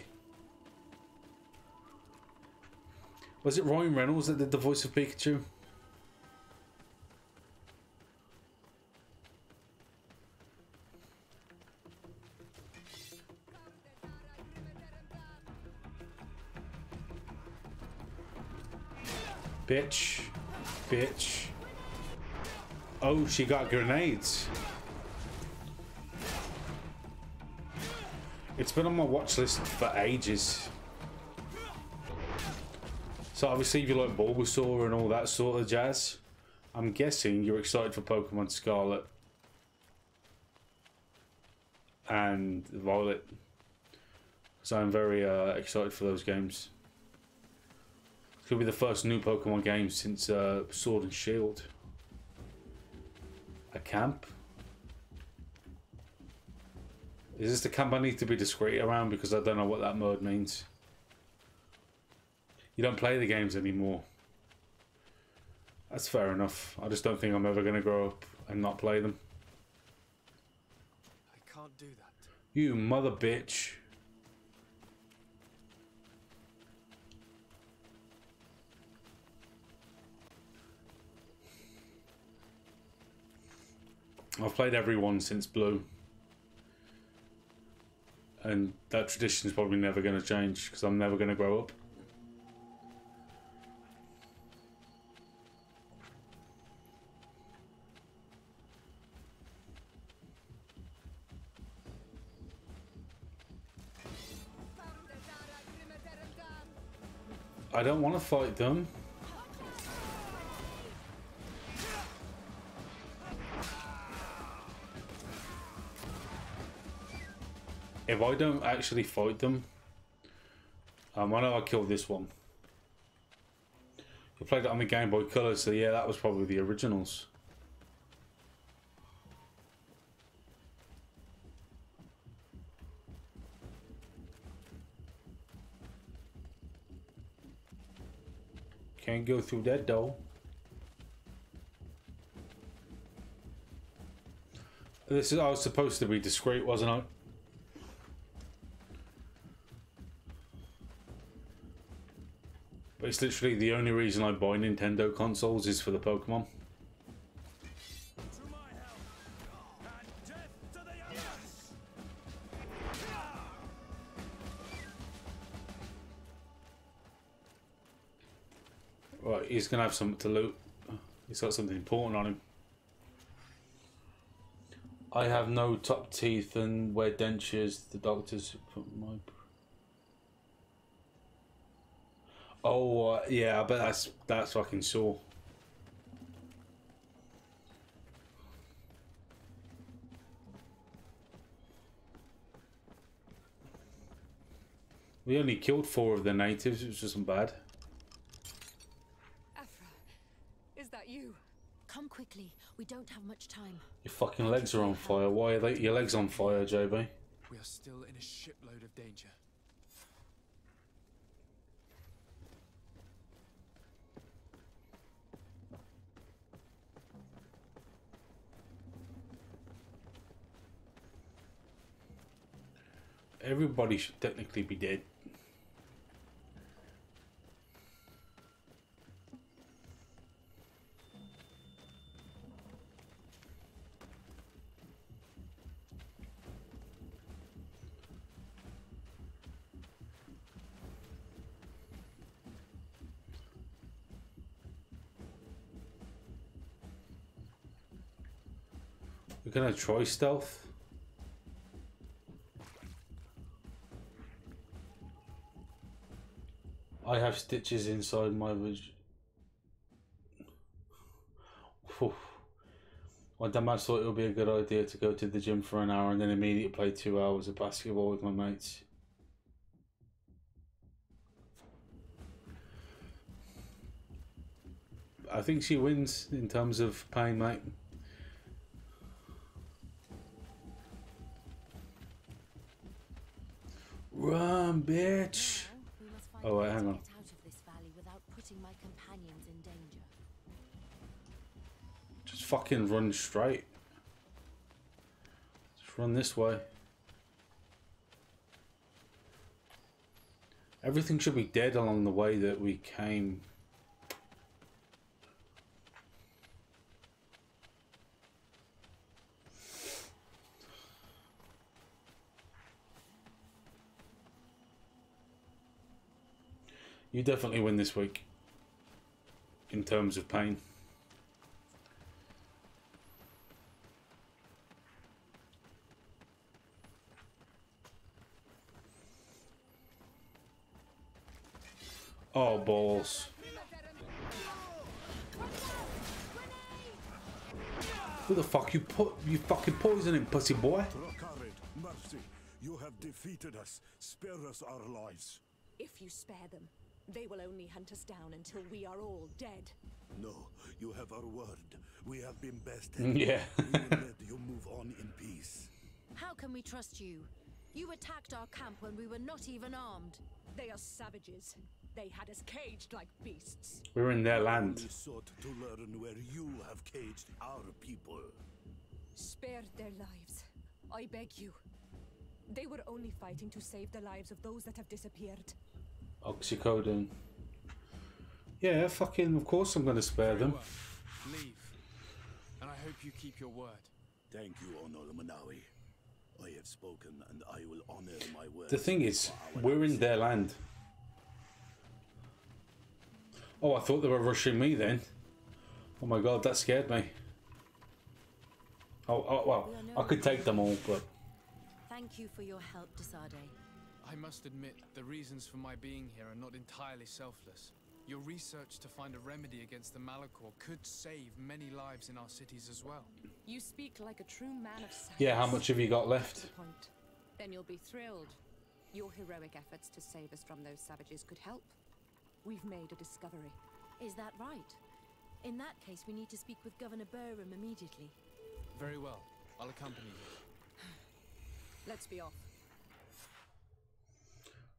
Was it Ryan Reynolds that did the voice of Pikachu? Bitch. Bitch. Oh, she got grenades. It's been on my watch list for ages. So obviously if you like Bulbasaur and all that sort of jazz, I'm guessing you're excited for Pokemon Scarlet and Violet. So I'm very excited for those games. It's going to be the first new Pokemon game since Sword and Shield. A camp? Is this the camp I need to be discreet around? Because I don't know what that mode means. You don't play the games anymore. That's fair enough. I just don't think I'm ever going to grow up and not play them. I can't do that. You mother bitch. I've played everyone since Blue. And that tradition is probably never going to change because I'm never going to grow up. I don't want to fight them. If I don't actually fight them, I know I killed this one. I played it on the Game Boy Color, so yeah, that was probably the originals. Can't go through that door. This is, I was supposed to be discreet, wasn't I? But it's literally the only reason I buy Nintendo consoles is for the Pokemon. Right, he's gonna have something to loot. He's got something important on him. I have no top teeth and wear dentures. The doctors put my... Oh, yeah, I bet that's fucking sore. We only killed 4 of the natives, which wasn't bad. Is that you? Come quickly. We don't have much time. Your fucking legs are on fire. Why are your legs on fire, JB? We are still in a shipload of danger. Everybody should technically be dead. We're gonna try stealth. I have stitches inside my My dumbass thought it would be a good idea to go to the gym for an hour and then immediately play 2 hours of basketball with my mates. I think she wins in terms of pain, mate. Run, bitch! Oh wait, hang on. Out of this valley without putting my companions in danger. Just fucking run straight. Just run this way. Everything should be dead along the way that we came. You definitely win this week in terms of pain. Oh, balls. Who the fuck you fucking poisoning, pussy boy? Mercy, you have defeated us. Spare us our lives. If you spare them, they will only hunt us down until we are all dead. No, you have our word. We have been best. Yeah. We will let you move on in peace. How can we trust you? You attacked our camp when we were not even armed. They are savages. They had us caged like beasts. We're in their land. We sought to learn where you have caged our people. Spare their lives. I beg you. They were only fighting to save the lives of those that have disappeared. Oxycodone. Yeah, fucking, of course I'm gonna spare them. Leave. And I hope you keep your word. Thank you, Honor Manawi. I have spoken and I will honor my word. The thing is, we're in their land. Oh, I thought they were rushing me then. Oh my god, that scared me. Oh well, I could take them all, but... Thank you for your help, Desade. I must admit, the reasons for my being here are not entirely selfless. Your research to find a remedy against the Malachor could save many lives in our cities as well. You speak like a true man of science. Yeah, how much have you got left? Then you'll be thrilled. Your heroic efforts to save us from those savages could help. We've made a discovery. Is that right? In that case, we need to speak with Governor Burham immediately. Very well. I'll accompany you. Let's be off.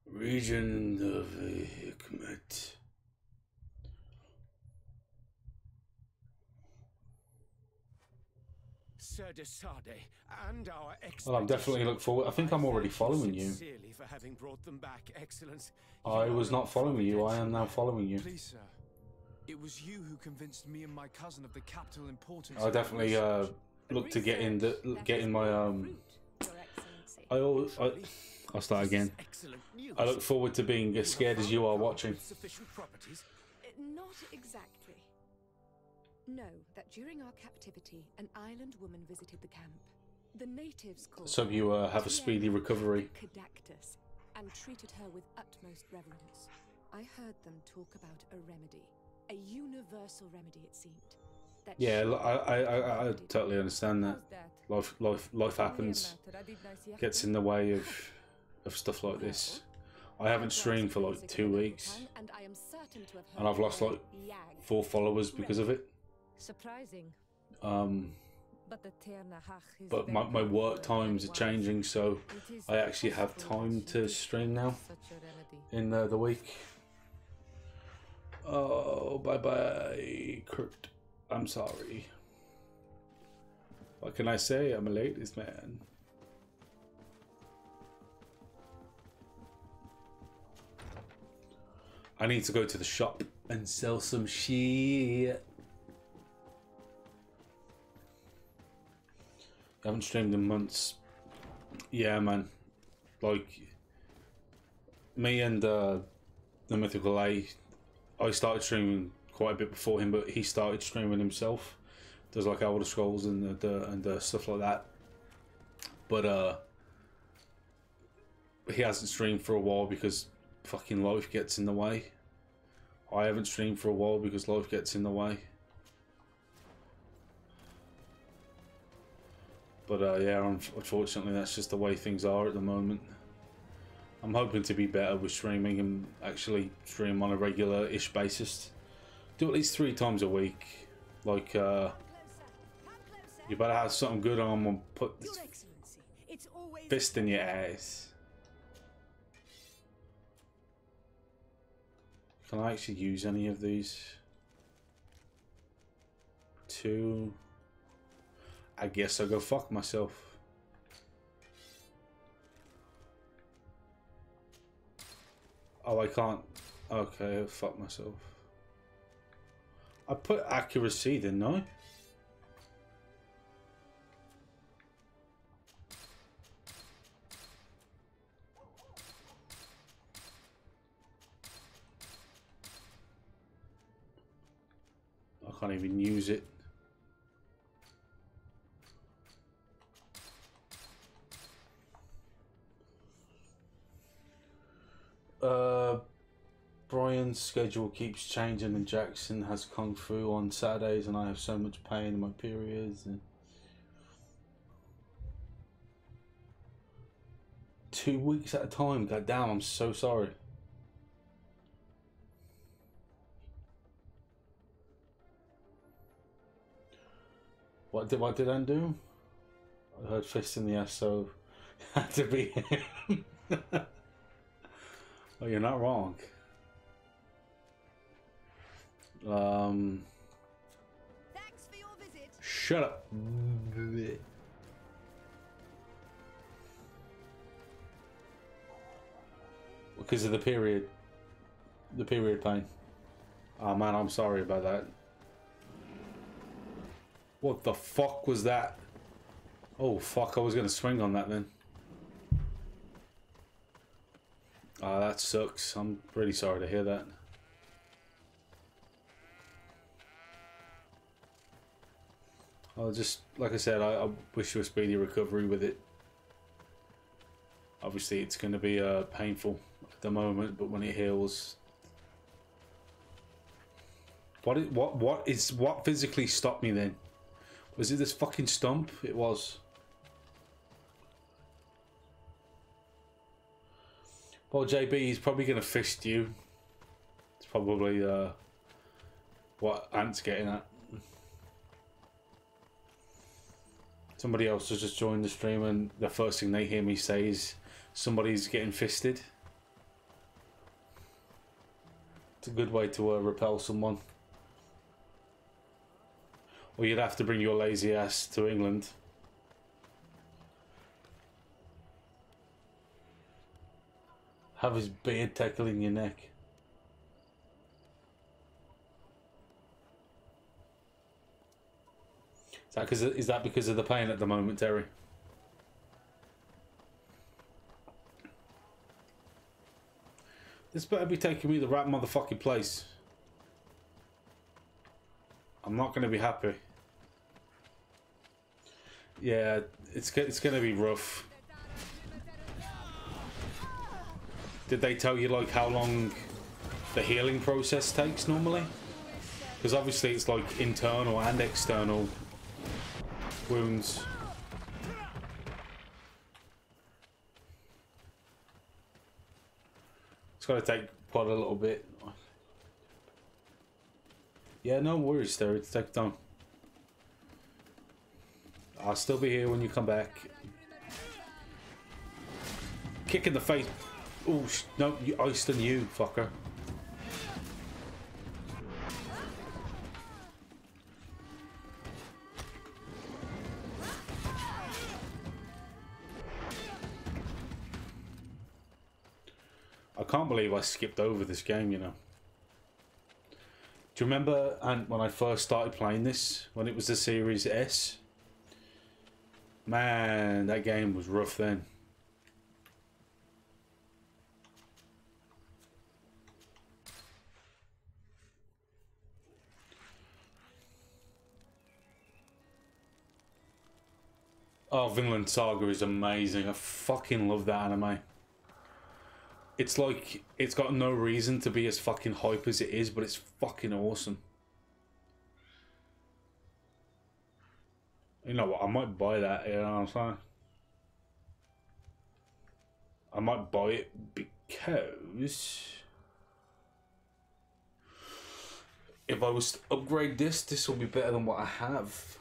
Region of Hikmet. Sir Desade and our Well, I'm definitely look forward. I think I'm already following you. Sincerely for having brought them back, Excellence. I was not following you. I am now following you. Please, sir. It was you who convinced me and my cousin of the capital importance. I definitely look to get in my I'll start again. I look forward to being as scared as you are watching. Not exactly. Know that during our captivity, an island woman visited the camp. The natives called So you have a speedy recovery. Cadactus, and treated her with utmost reverence. I heard them talk about a remedy, a universal remedy it seemed. That Yeah, I totally understand that. Life happens, gets in the way of stuff like this. I haven't streamed for like 2 weeks, and I've lost like 4 followers because of it. Surprising. But my work times are changing, so I actually have time to stream now in the week. Oh, bye bye, Kurt. I'm sorry. What can I say? I'm a ladies' man. I need to go to the shop and sell some shit. I haven't streamed in months. Yeah, man. Like, me and the Mythical A, I started streaming quite a bit before him, but he started streaming himself does like Elder Scrolls and stuff like that. But he hasn't streamed for a while because fucking life gets in the way. I haven't streamed for a while because life gets in the way. But yeah, unfortunately that's just the way things are at the moment. I'm hoping to be better with streaming and actually stream on a regular-ish basis. Do at least 3 times a week. Like, you better have something good on and put this fist in your ass. Can I actually use any of these? 2. I guess I'll go fuck myself. Oh, I can't. Okay, I'll fuck myself. I put accuracy, didn't I? I can't even use it. Brian's schedule keeps changing and Jackson has kung fu on Saturdays and I have so much pain in my periods and 2 weeks at a time. God damn, I'm so sorry. What did I do? I heard fist in the ass, so had to be him. Oh, you're not wrong. Thanks for your visit. Shut up. Because of the period pain. Oh man, I'm sorry about that. What the fuck was that? Oh fuck, I was gonna swing on that then. Ah, that sucks. I'm really sorry to hear that. I'll just, like I said, I wish you a speedy recovery with it. Obviously it's going to be painful at the moment, but when it heals... What physically stopped me then? Was it this fucking stump? It was. Well, JB, he's probably going to fist you. It's probably what Ant's getting at. Somebody else has just joined the stream and the first thing they hear me say is somebody's getting fisted. It's a good way to repel someone. Or you'd have to bring your lazy ass to England. Have his beard tickling your neck. Is that because of the pain at the moment, Terry? This better be taking me the right motherfucking place. I'm not going to be happy. Yeah, it's going to be rough. Did they tell you like how long the healing process takes normally? Because obviously it's like internal and external wounds. It's going to take quite a little bit. Yeah, no worries there. It's take time. I'll still be here when you come back. Kick in the face. Oh, no, you iced on you, fucker. I can't believe I skipped over this game, you know. Do you remember when I first started playing this, when it was the Series S? Man, that game was rough then. Oh, Vinland Saga is amazing. I fucking love that anime. It's like, it's got no reason to be as fucking hype as it is, but it's fucking awesome. You know what, I might buy that, you know what I'm saying? I might buy it because if I was to upgrade this will be better than what I have.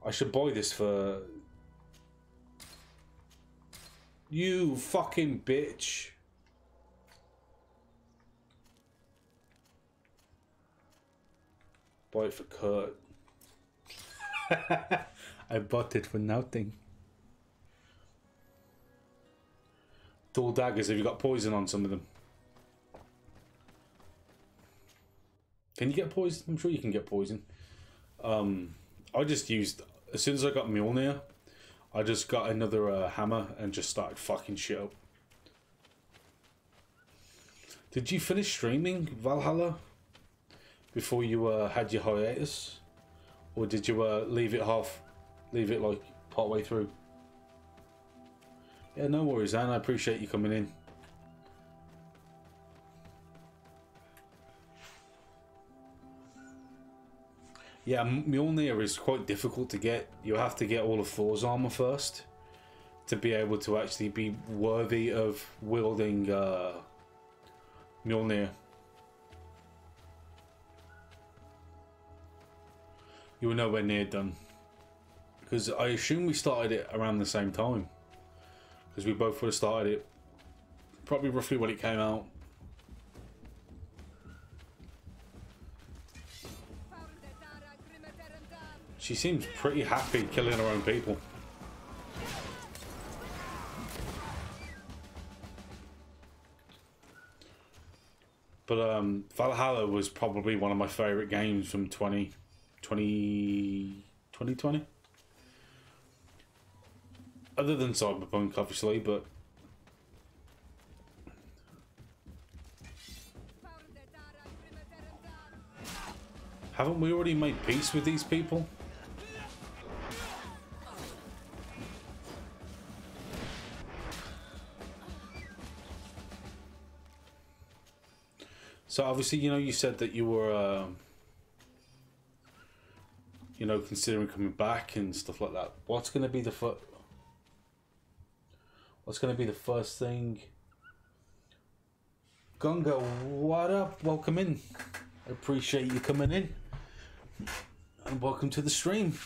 I should buy this for... You fucking bitch. Buy it for Kurt. I bought it for nothing. Dual daggers, have you got poison on some of them? Can you get poison? I'm sure you can get poison. I just used... As soon as I got Mjolnir, I just got another hammer and just started fucking shit up. Did you finish streaming Valhalla before you had your hiatus? Or did you leave it like part way through? Yeah, no worries, Anne. I appreciate you coming in. Yeah, Mjolnir is quite difficult to get. You have to get all of Thor's armor first to be able to actually be worthy of wielding Mjolnir. You were nowhere near done. Because I assume we started it around the same time. Because we both would have started it probably roughly when it came out. She seems pretty happy killing her own people. But Valhalla was probably one of my favourite games from 2020. Other than Cyberpunk, obviously, but... Haven't we already made peace with these people? So obviously, you know, you said that you were, you know, considering coming back and stuff like that. What's going to be the first thing? Gunga, what up? Welcome in. I appreciate you coming in. And welcome to the stream.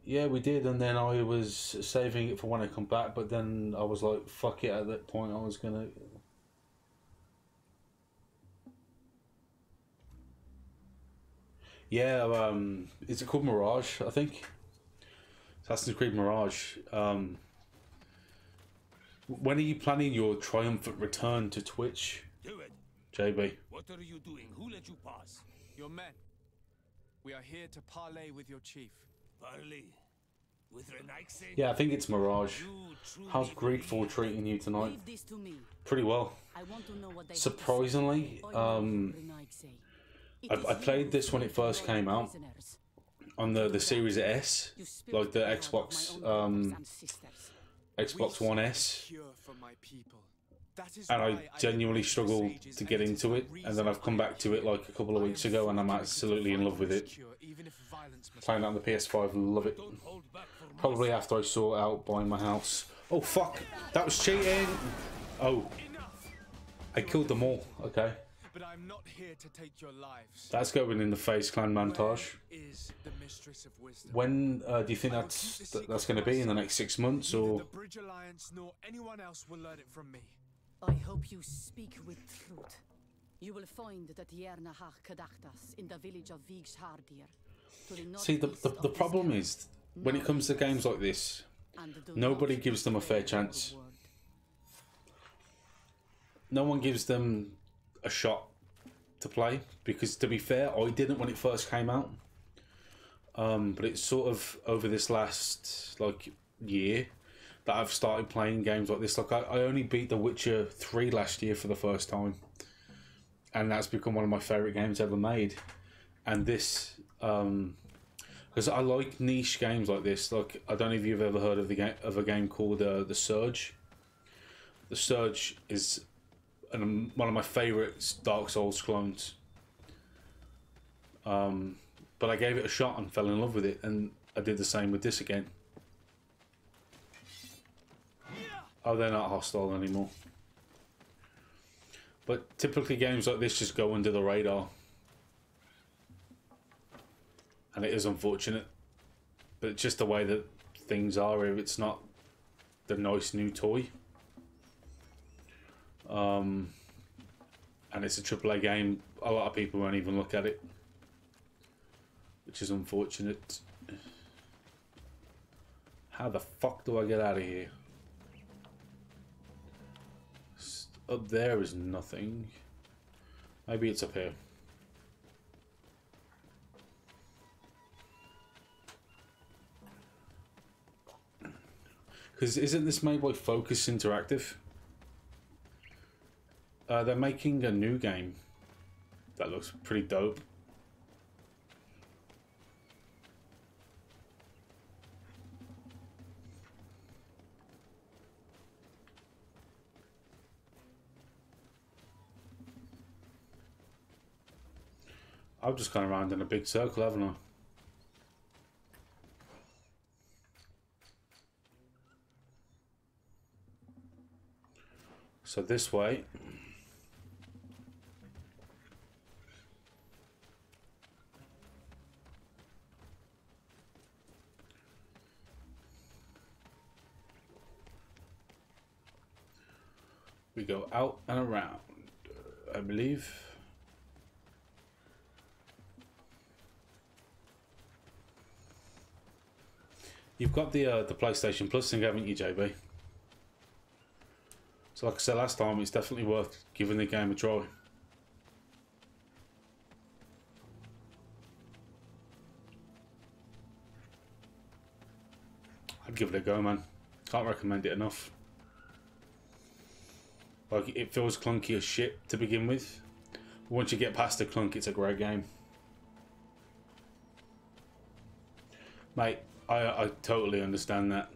Yeah, we did, and then I was saving it for when I come back, but then I was like, fuck it, at that point I was gonna... Yeah, is it called Mirage, I think? Assassin's Creed Mirage. When are you planning your triumphant return to Twitch? Do it. JB. What are you doing? Who let you pass? Your men. We are here to parley with your chief. Parley? With Renaigse? Yeah, I think it's Mirage. How's Greedfall treating you tonight? Pretty well. Surprisingly, I played this when it first came out on the Series S, like the Xbox Xbox One S, and I genuinely struggled to get into it, and then I've come back to it like a couple of weeks ago and I'm absolutely in love with it. Playing it on the PS5, love it. Probably after I sort out buying my house. Oh fuck, that was cheating! Oh, I killed them all, okay. But I'm not here to take your lives. That's going in the Face Clan montage. Is the mistress of wisdom. When do you think that's going to be, in the next 6 months, or? The Bridge Alliance nor anyone else will learn it from me. I hope you speak with truth. You will find that Yernahach Kadachtas in the village of Vigshardir. See, the problem is, when it comes to games like this, nobody gives them a fair chance. No one gives them a shot to play, because to be fair, I didn't when it first came out. But it's sort of over this last like year that I've started playing games like this. Like I only beat The Witcher 3 last year for the first time, and that's become one of my favourite games ever made. and this, because I like niche games like this. Like, I don't know if you've ever heard of a game called The Surge. The Surge is one of my favourite Dark Souls clones. But I gave it a shot and fell in love with it, and I did the same with this again. Oh, they're not hostile anymore. But typically games like this just go under the radar. And it is unfortunate. But it's just the way that things are if it's not the nice new toy. And it's a AAA game, a lot of people won't even look at it. Which is unfortunate. How the fuck do I get out of here? Up there is nothing. Maybe it's up here. Because isn't this made by Focus Interactive? They're making a new game that looks pretty dope. I've just gone around in a big circle, haven't I? So this way. We go out and around, I believe. You've got the PlayStation Plus thing, haven't you, JB? So like I said last time, it's definitely worth giving the game a try. I'd give it a go, man. Can't recommend it enough. Like, it feels clunky as shit to begin with. Once you get past the clunk, it's a great game. Mate, I totally understand that.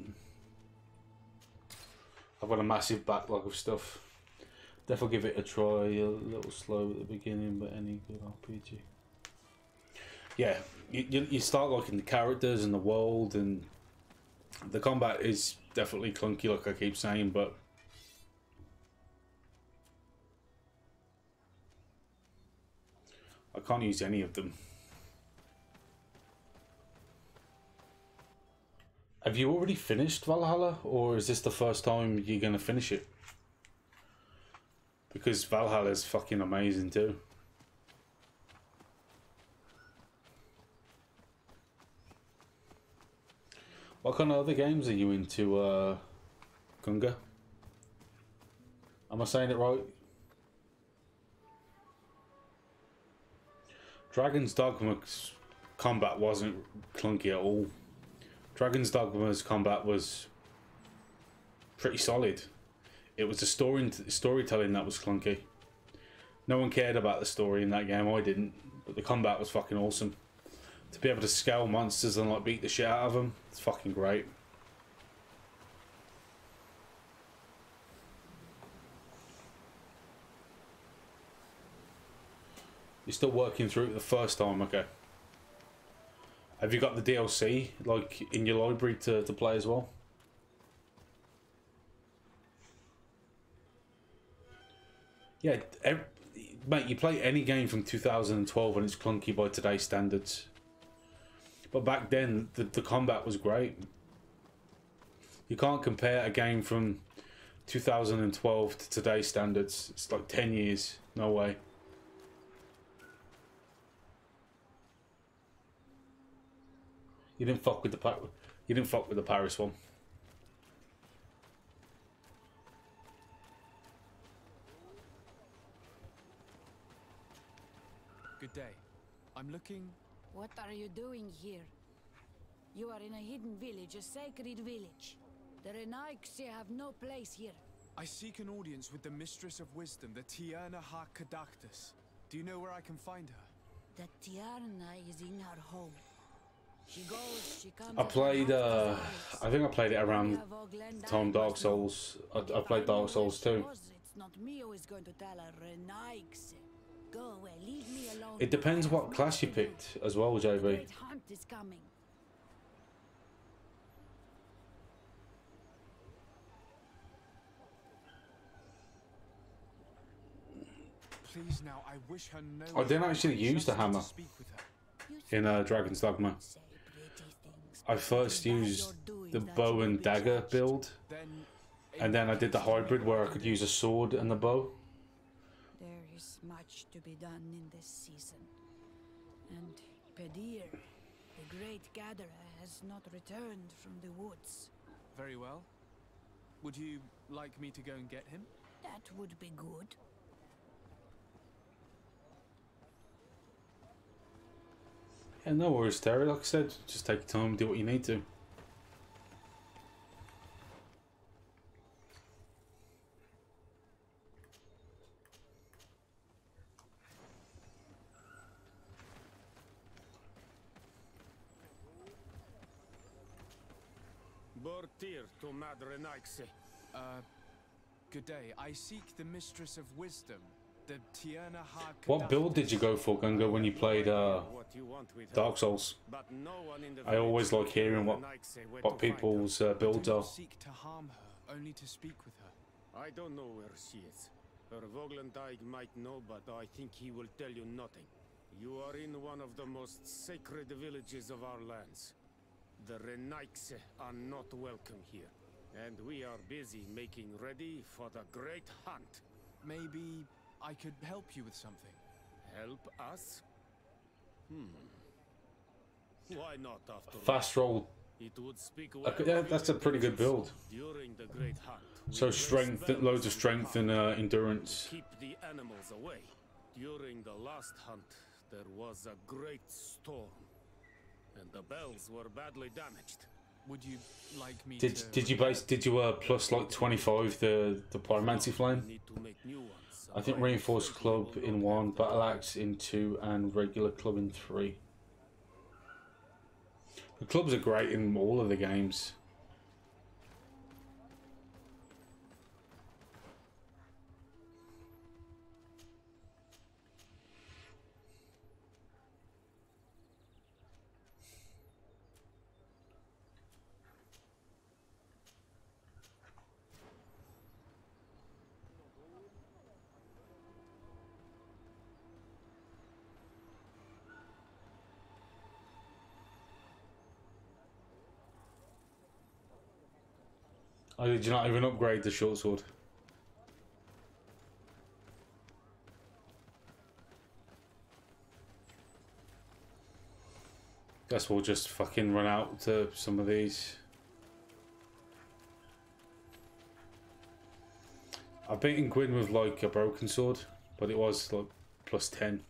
I've got a massive backlog of stuff. Definitely give it a try. A little slow at the beginning, but any good RPG. Yeah, you start liking the characters and the world, and the combat is definitely clunky, like I keep saying, but I can't use any of them. Have you already finished Valhalla, or is this the first time you're going to finish it? Because Valhalla is fucking amazing too. What kind of other games are you into, Gunga? Am I saying it right? Dragon's Dogma's combat wasn't clunky at all. Dragon's Dogma's combat was pretty solid. It was the storytelling that was clunky. No one cared about the story in that game, I didn't. But the combat was fucking awesome. To be able to scale monsters and like beat the shit out of them, it's fucking great. You're still working through it the first time, okay. Have you got the DLC, like, in your library to play as well? Yeah, mate, you play any game from 2012 and it's clunky by today's standards. But back then, the combat was great. You can't compare a game from 2012 to today's standards. It's like 10 years, no way. You didn't fuck with the Paris one. Good day. I'm looking. What are you doing here? You are in a hidden village, a sacred village. The Renaixi have no place here. I seek an audience with the Mistress of Wisdom, the Tierna Ha Kadactus. Do you know where I can find her? that Tiarna is in her home. She goes, she comes. I played, I think I played it around the time Dark Souls. I played Dark Souls 2. It's not me who is going to tell her, Renaix. Go away, leave me alone. It depends what class you picked as well, JB. Great hunt is coming. Please now, I wish her no. I didn't actually use the hammer in Dragon's Dogma. I first used the bow and dagger build, and then I did the hybrid where I could use a sword and the bow. There is much to be done in this season. And Pedir, the great gatherer, has not returned from the woods. Very well. Would you like me to go and get him? That would be good. Yeah, no worries, Terry. Like I said, just take your time, do what you need to. Bortir to Mad Renaix. Good day. I seek the Mistress of Wisdom, the Tierna Hard. What build did you go for, Gunga, when you played Dark Souls? I always like hearing what people's builds are. Seek to harm her, only to speak with her. I don't know where she is. Her Voglendyke might know, but I think he will tell you nothing. You are in one of the most sacred villages of our lands. The Renaix are not welcome here, and we are busy making ready for the great hunt. Maybe I could help you with something. Help us? Why not, after Fast roll. It would speak Yeah, that's a pretty good build. during the great hunt. So strength, loads of strength and endurance. Keep the animals away. During the last hunt, there was a great storm, and the bells were badly damaged. Would you like me Did you plus like 25 the pyromancy flame? I think reinforced club in 1, battle axe in 2, and regular club in 3. The clubs are great in all of the games. Oh, did you not even upgrade the short sword? Guess we'll just fucking run out to some of these. I've beaten Gwyn with like a broken sword, but it was like plus 10.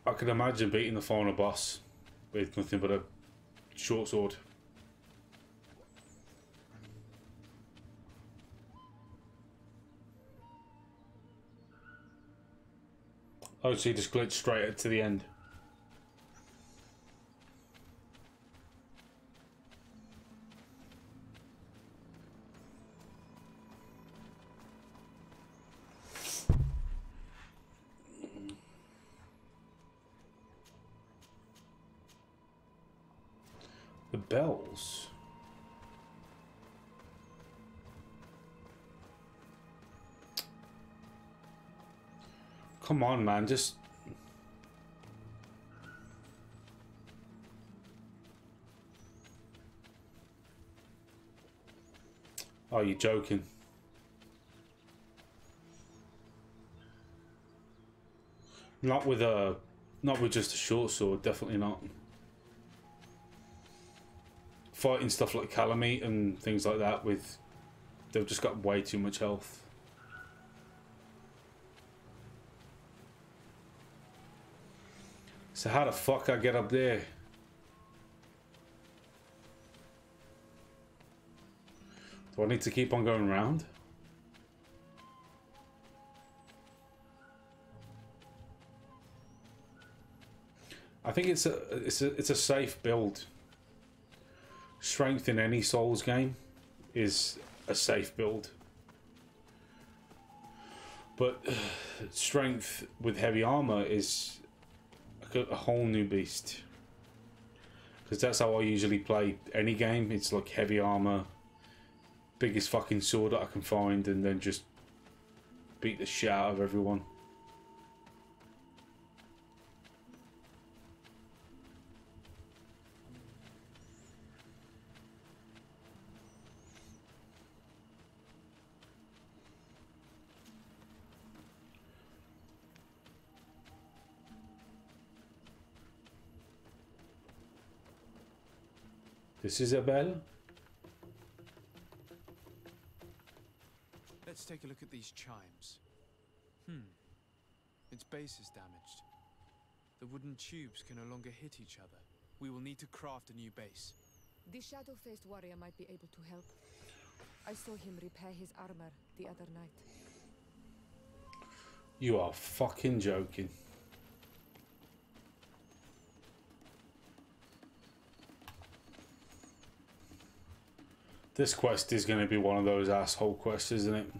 I could imagine beating the final boss with nothing but a short sword. Oh, so you just glitch straight to the end. The bells. Come on, man, just... Oh, you're joking. Not with just a short sword, definitely not. Fighting stuff like Calamite and things like that with they've just got way too much health. So how the fuck I get up there? Do I need to keep on going around? I think it's a safe build. Strength in any Souls game is a safe build. But strength with heavy armor is a whole new beast. Because that's how I usually play any game. It's like heavy armor, biggest fucking sword that I can find, and then just beat the shit out of everyone. This is a bell. Let's take a look at these chimes. Its base is damaged. The wooden tubes can no longer hit each other. We will need to craft a new base. The shadow-faced warrior might be able to help. I saw him repair his armor the other night. You are fucking joking. This quest is going to be one of those asshole quests, isn't it?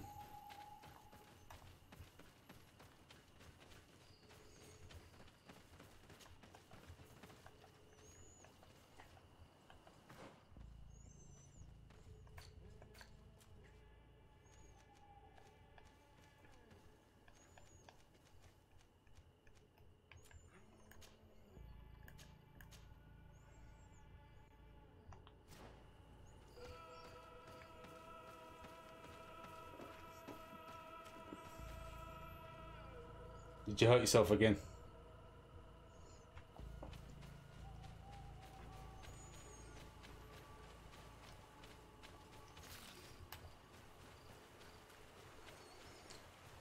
Did you hurt yourself again?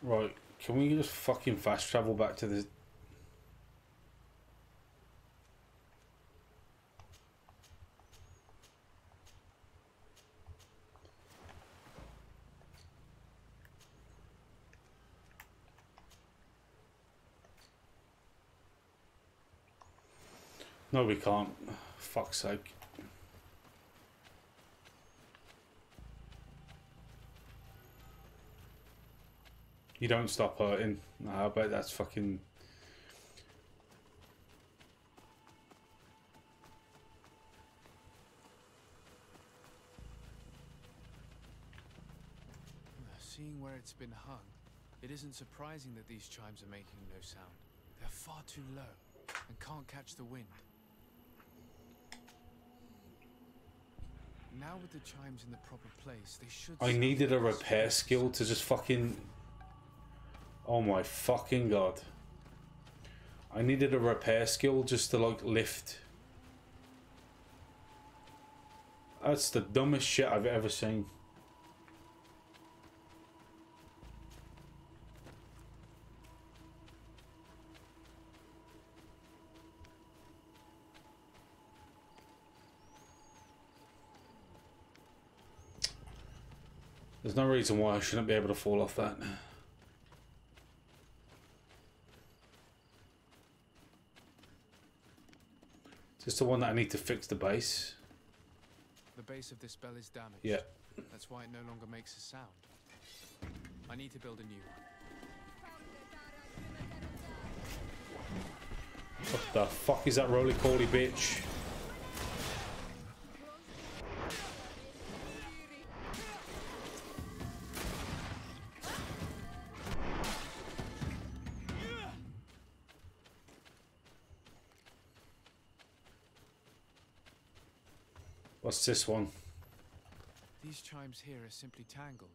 Right, can we just fucking fast travel back to the... No, we can't. Fuck's sake. You don't stop hurting. No, I bet that's fucking... Seeing where it's been hung, it isn't surprising that these chimes are making no sound. They're far too low and can't catch the wind. Now with the chimes in the proper place, they should... I needed a repair skill to just fucking... Oh my fucking god. I needed a repair skill just to like lift. That's the dumbest shit I've ever seen. There's no reason why I shouldn't be able to fall off that. Is this the one that I need to fix the base? The base of this bell is damaged. Yeah. That's why it no longer makes a sound. I need to build a new one. What the fuck is that roly-poly bitch? What's this one? These chimes here are simply tangled.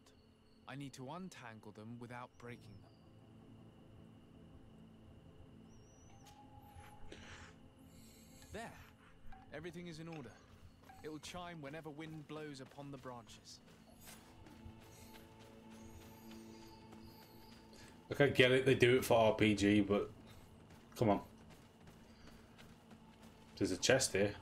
I need to untangle them without breaking them. There. Everything is in order. It will chime whenever wind blows upon the branches. Like, I get it, they do it for RPG, but come on. There's a chest here.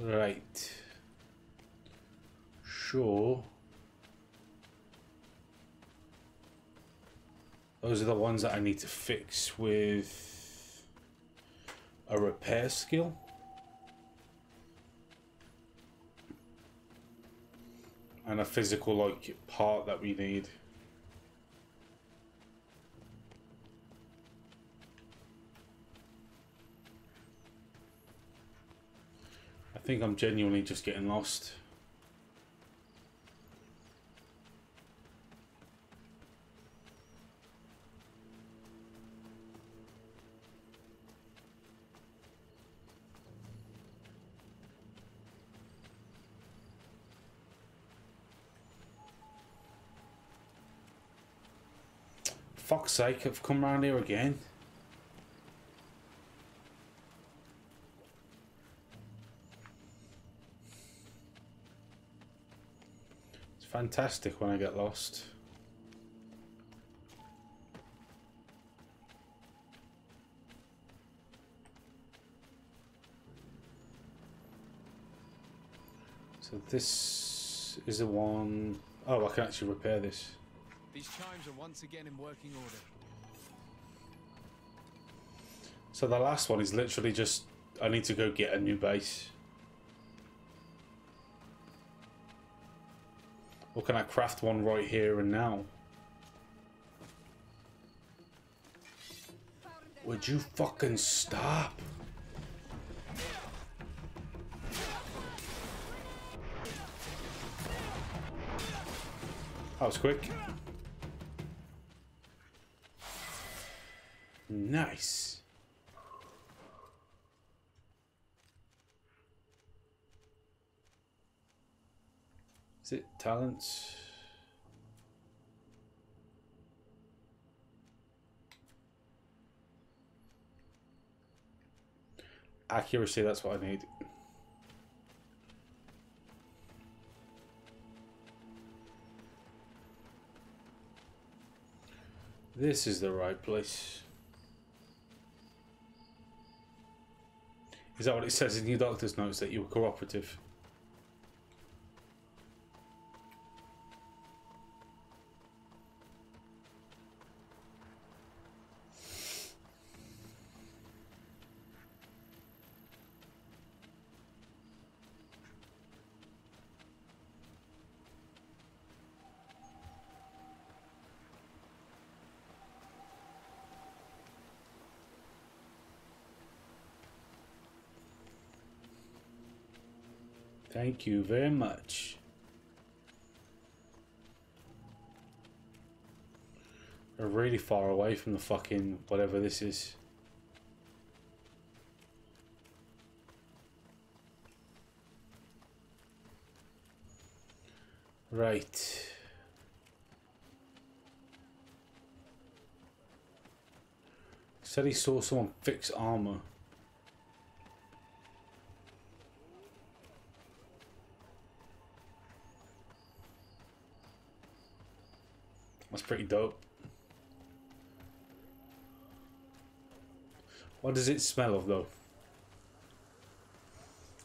Right. Sure. Those are the ones that I need to fix with a repair skill. And a physical, like, part that we need. I think I'm genuinely just getting lost. Fuck's sake, I've come round here again. It's fantastic when I get lost. So this is the one... Oh, I can actually repair this. These chimes are once again in working order. So the last one is literally just... I need to go get a new base. Or can I craft one right here and now? Would you fucking stop? That was quick. Nice. Is it talents? Accuracy, that's what I need. This is the right place. Is that what it says in your doctor's notes, that you were cooperative? Thank you very much. We're really far away from the fucking whatever this is. Right. Said he saw someone fix armor. That's pretty dope. What does it smell of though?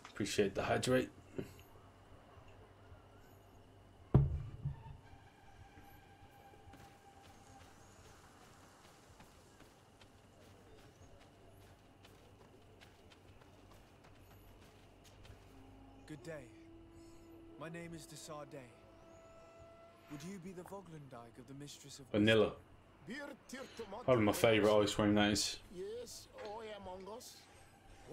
Appreciate the hydrate. Good day. My name is Desarde. Would you be the Voglendike of the Mistress of Vanilla. Probably my favourite ice cream, that is. Yes, I among us.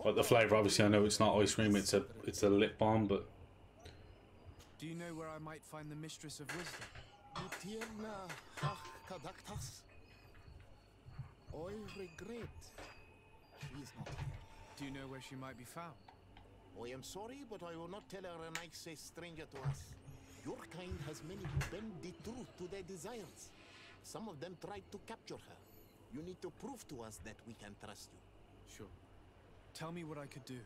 But the flavour, obviously, I know it's not ice cream. It's a lip balm, but. Do you know where I might find the Mistress of Wisdom? I regret. She is not here. Do you know where she might be found? I am sorry, but I will not tell her a nice stranger to us. Your kind has many who bend the truth to their desires. Some of them tried to capture her. You need to prove to us that we can trust you. Sure. Tell me what I could do.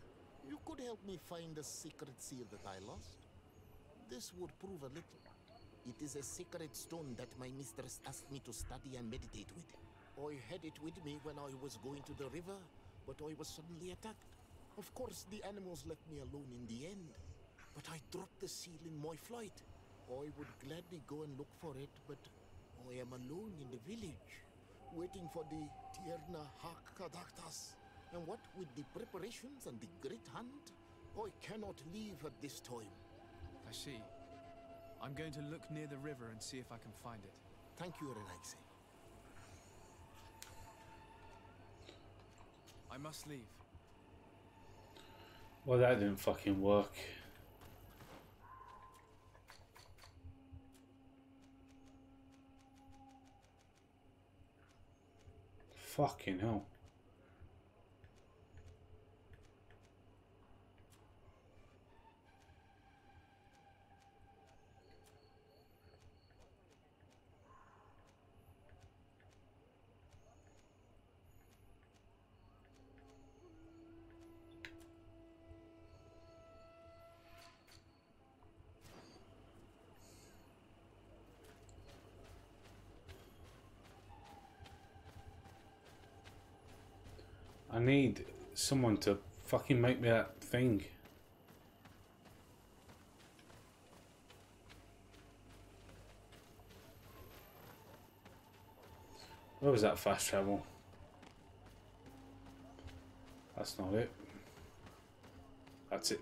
You could help me find the secret seal that I lost. This would prove a little. It is a sacred stone that my mistress asked me to study and meditate with. I had it with me when I was going to the river, but I was suddenly attacked. Of course, the animals left me alone in the end, but I dropped the seal in my flight. I would gladly go and look for it, but I am alone in the village, waiting for the Tierna Hakadaktas. And what with the preparations and the great hunt, I cannot leave at this time. I see. I'm going to look near the river and see if I can find it. Thank you, Renaxe. I must leave. Well, that didn't fucking work. Fucking hell. I need someone to fucking make me that thing. Where was that fast travel? That's not it. That's it.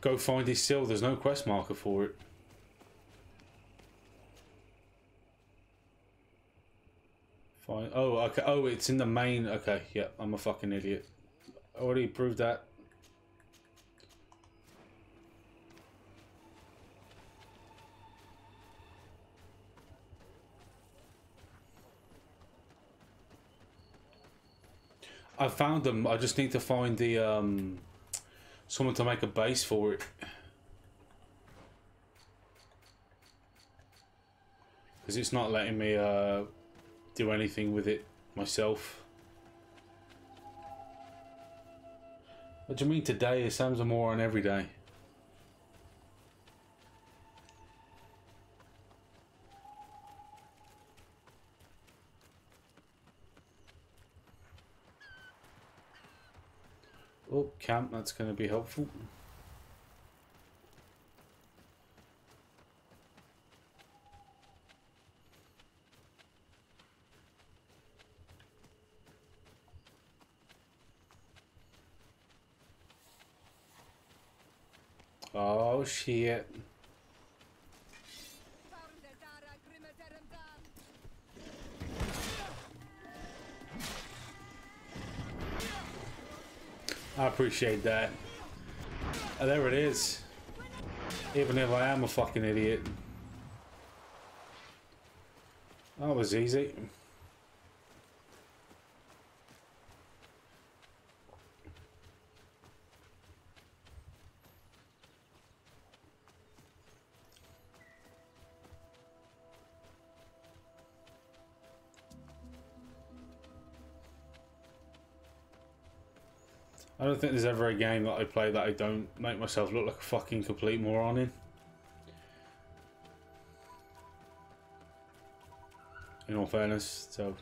Go find his seal. There's no quest marker for it. Fine. Oh, okay. Oh, it's in the main. Okay, yeah, I'm a fucking idiot. I already proved that. I found them. I just need to find the someone to make a base for it. Because it's not letting me do anything with it myself. What do you mean today? It sounds more on every day. Oh, camp, that's going to be helpful. Oh shit. I appreciate that. Oh, there it is. Even if I am a fucking idiot. That was easy. I don't think there's ever a game that I play that I don't make myself look like a fucking complete moron in. In all fairness, so...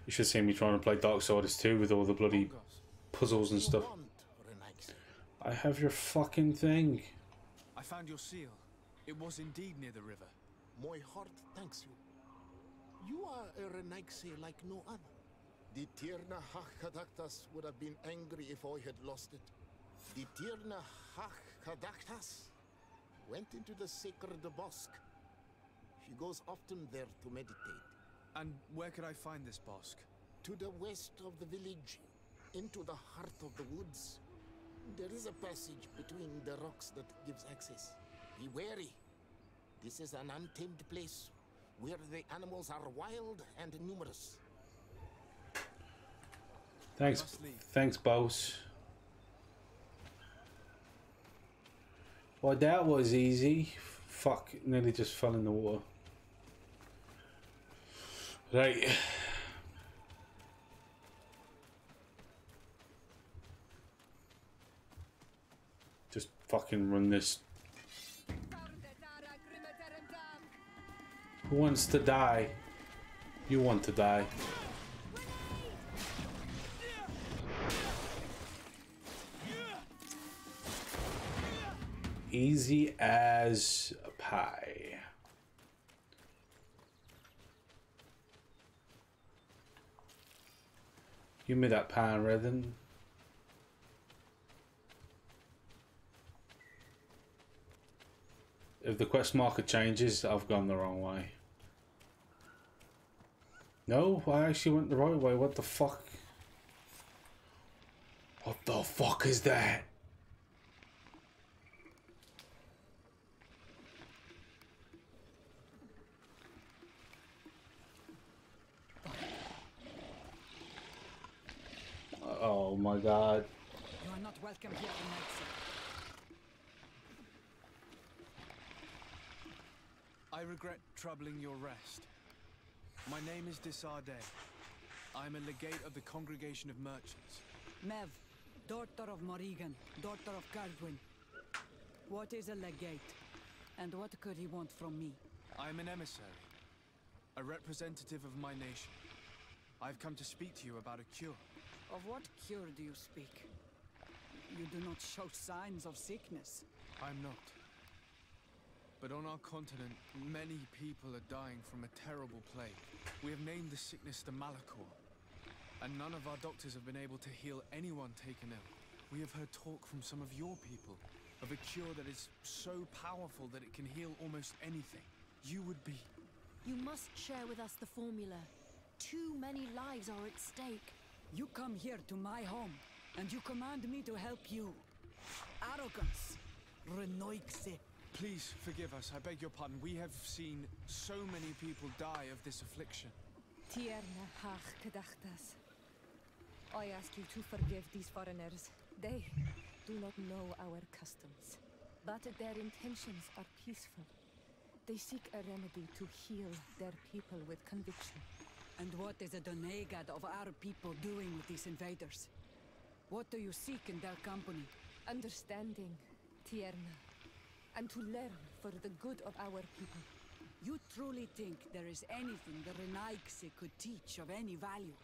You should see me trying to play Darksiders 2 with all the bloody puzzles and stuff. I have your fucking thing. I found your seal. It was indeed near the river. My heart thanks you. You are a Renaxe like no other. The Tierna Hakadaktas would have been angry if I had lost it. The Tierna Hakadaktas went into the sacred bosque. She goes often there to meditate. And where could I find this bosque? To the west of the village, into the heart of the woods. There is a passage between the rocks that gives access. Be wary. This is an untamed place where the animals are wild and numerous. Thanks, thanks, boss. Well, that was easy. Fuck, nearly just fell in the water. Right. Just fucking run this. Who wants to die? You want to die. Easy as pie. Give me that pie, Redden. If the quest marker changes, I've gone the wrong way. No, I actually went the right way. What the fuck? What the fuck is that? Oh my god. You are not welcome here tonight, sir. I regret troubling your rest. My name is Desardet. I am a legate of the Congregation of Merchants. Mev, daughter of Morrigan, daughter of Cardwin. What is a legate? And what could he want from me? I am an emissary, a representative of my nation. I've come to speak to you about a cure. Of what cure do you speak? You do not show signs of sickness. I'm not. But on our continent, many people are dying from a terrible plague. We have named the sickness the Malachor, and none of our doctors have been able to heal anyone taken ill. We have heard talk from some of your people of a cure that is so powerful that it can heal almost anything. You would be... You must share with us the formula. Too many lives are at stake. You come here to my home, and you command me to help you. Arrogance. Renoixe. Please forgive us, I beg your pardon. We have seen so many people die of this affliction. Tierna hach gedachtas. I ask you to forgive these foreigners. They do not know our customs, but their intentions are peaceful. They seek a remedy to heal their people with conviction. And what is a Donegad of our people doing with these invaders? What do you seek in their company? Understanding, Tierna, and to learn for the good of our people. You truly think there is anything the Renaixe could teach of any value?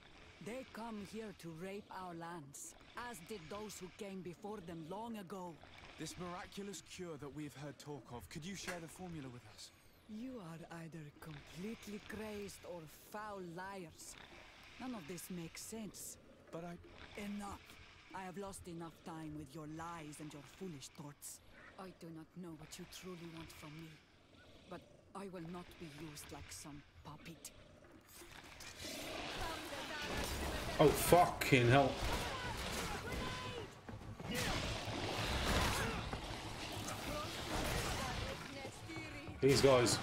They come here to rape our lands, as did those who came before them long ago. This miraculous cure that we've heard talk of, could you share the formula with us? You are either completely crazed or foul liars. None of this makes sense. But Enough! I have lost enough time with your lies and your foolish thoughts. I do not know what you truly want from me, but I will not be used like some puppet. Oh, fucking hell. These guys.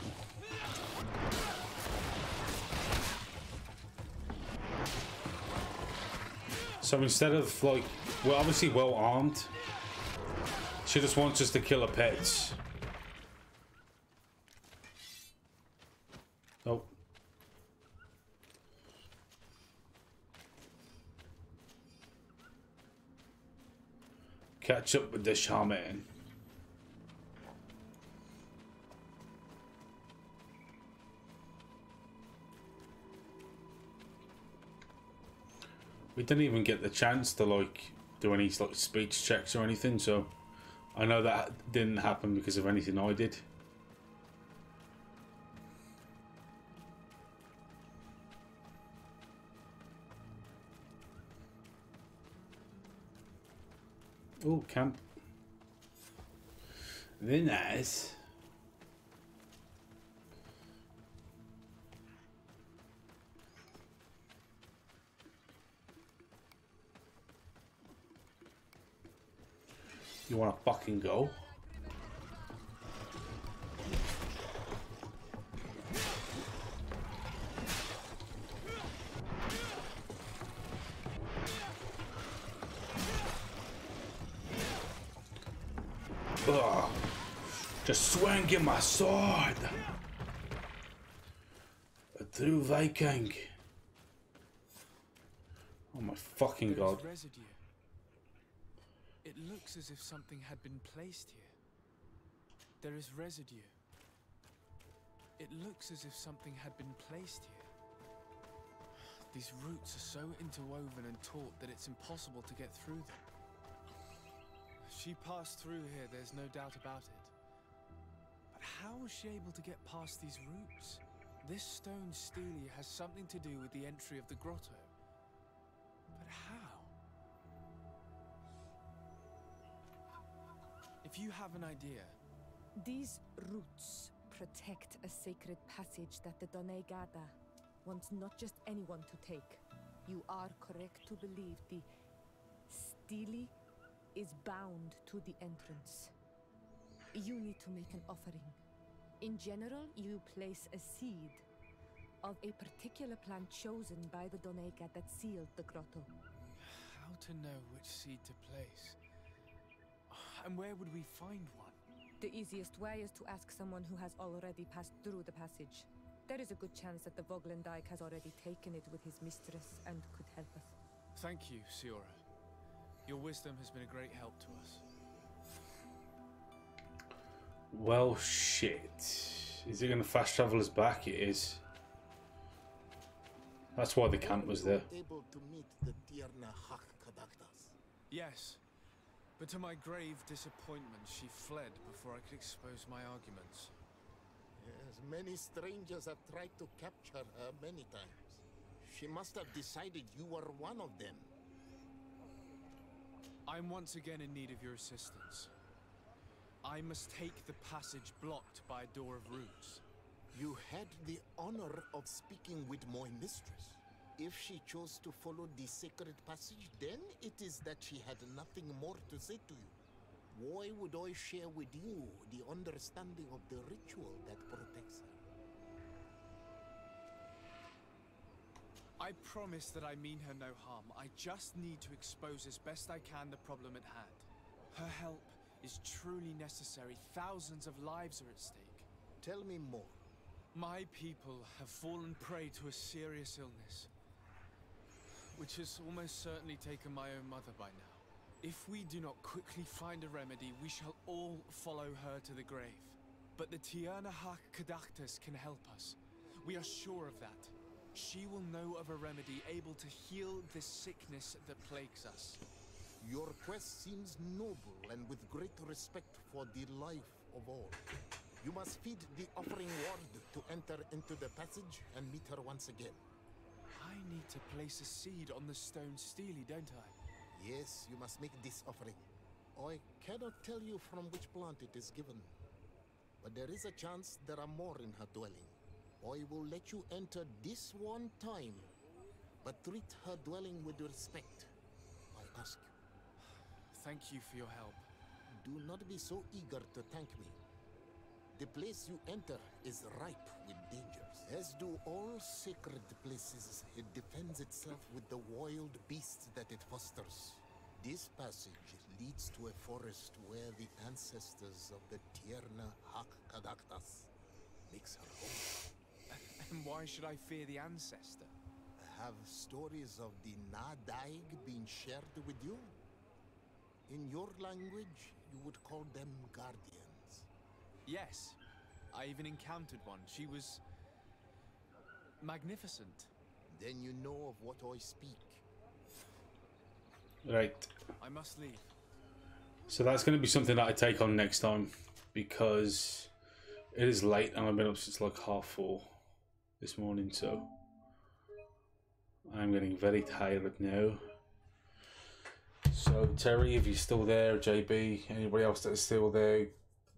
So instead of, like, we're obviously well armed. She just wants us to kill her pets. Oh. Catch up with the shaman. We didn't even get the chance to, like, do any, like, speech checks or anything, so I know that didn't happen because of anything I did. Oh, camp. Very nice. You wanna fucking go? Ugh. Just swinging my sword. A true Viking. Oh my fucking god. Residue. It looks as if something had been placed here. There is residue. It looks as if something had been placed here. These roots are so interwoven and taut that it's impossible to get through them. She passed through here, there's no doubt about it. But how was she able to get past these roots? This stone stele has something to do with the entry of the grotto. But how? If you have an idea... These roots protect a sacred passage that the Done Gada wants not just anyone to take. You are correct to believe the stele is bound to the entrance. You need to make an offering. In general, you place a seed of a particular plant chosen by the Donega that sealed the grotto. How to know which seed to place? And where would we find one? The easiest way is to ask someone who has already passed through the passage. There is a good chance that the Voglendike has already taken it with his mistress and could help us. Thank you, Siora. Your wisdom has been a great help to us. Well, shit. Is it going to fast travel us back? It is. That's why the camp was there. Able to meet the Tierna Hak Kadaktas. Yes. But to my grave disappointment, she fled before I could expose my arguments. Yes, many strangers have tried to capture her many times. She must have decided you were one of them. I'm once again in need of your assistance. I must take the passage blocked by a door of roots. You had the honor of speaking with my mistress. If she chose to follow the sacred passage, then it is that she had nothing more to say to you. Why would I share with you the understanding of the ritual that protects her? I promise that I mean her no harm. I just need to expose as best I can the problem at hand. Her help is truly necessary. Thousands of lives are at stake. Tell me more. My people have fallen prey to a serious illness, which has almost certainly taken my own mother by now. If we do not quickly find a remedy, we shall all follow her to the grave. But the Tierna Hak Kadaktas can help us. We are sure of that. She will know of a remedy able to heal this sickness that plagues us. Your quest seems noble and with great respect for the life of all. You must feed the offering ward to enter into the passage and meet her once again. I need to place a seed on the stone stele, don't I? Yes, you must make this offering. I cannot tell you from which plant it is given, but there is a chance there are more in her dwelling. I will let you enter this one time, but treat her dwelling with respect, I ask you. Thank you for your help. Do not be so eager to thank me. The place you enter is ripe with dangers. As do all sacred places, it defends itself with the wild beasts that it fosters. This passage leads to a forest where the ancestors of the Tierna Hak Kadaktas makes her home. And why should I fear the ancestor? Have stories of the Nadaig been shared with you? In your language, you would call them guardians. Yes, I even encountered one. She was magnificent. Then you know of what I speak. Right. I must leave. So that's going to be something that I take on next time, because it is late and I've been up since like 4:30 this morning, so I'm getting very tired now. So Terry, if you're still there, JB, anybody else that's still there,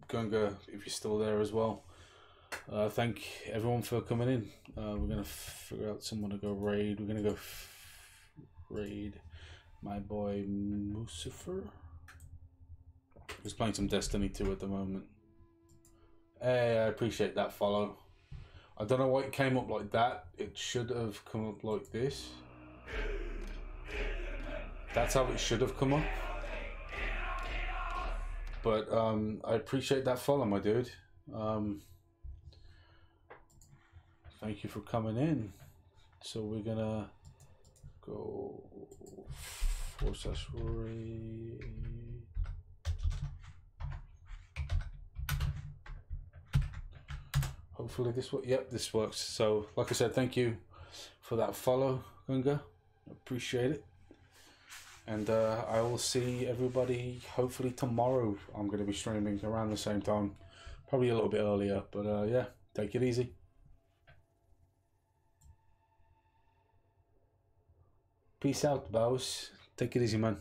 Gunga, if you're still there as well, thank everyone for coming in. We're gonna figure out someone to go raid. We're gonna go raid my boy Lucifer. He's playing some Destiny 2 at the moment. Hey, I appreciate that follow. I don't know why it came up like that. It should have come up like this. That's how it should have come up. But I appreciate that follow, my dude. Thank you for coming in. So we're gonna go /re. Hopefully this works. Yep, this works. So like I said, thank you for that follow, Gunga. Appreciate it. And I will see everybody hopefully tomorrow. I'm going to be streaming around the same time, probably a little bit earlier, but yeah, take it easy. Peace out, boss. Take it easy, man.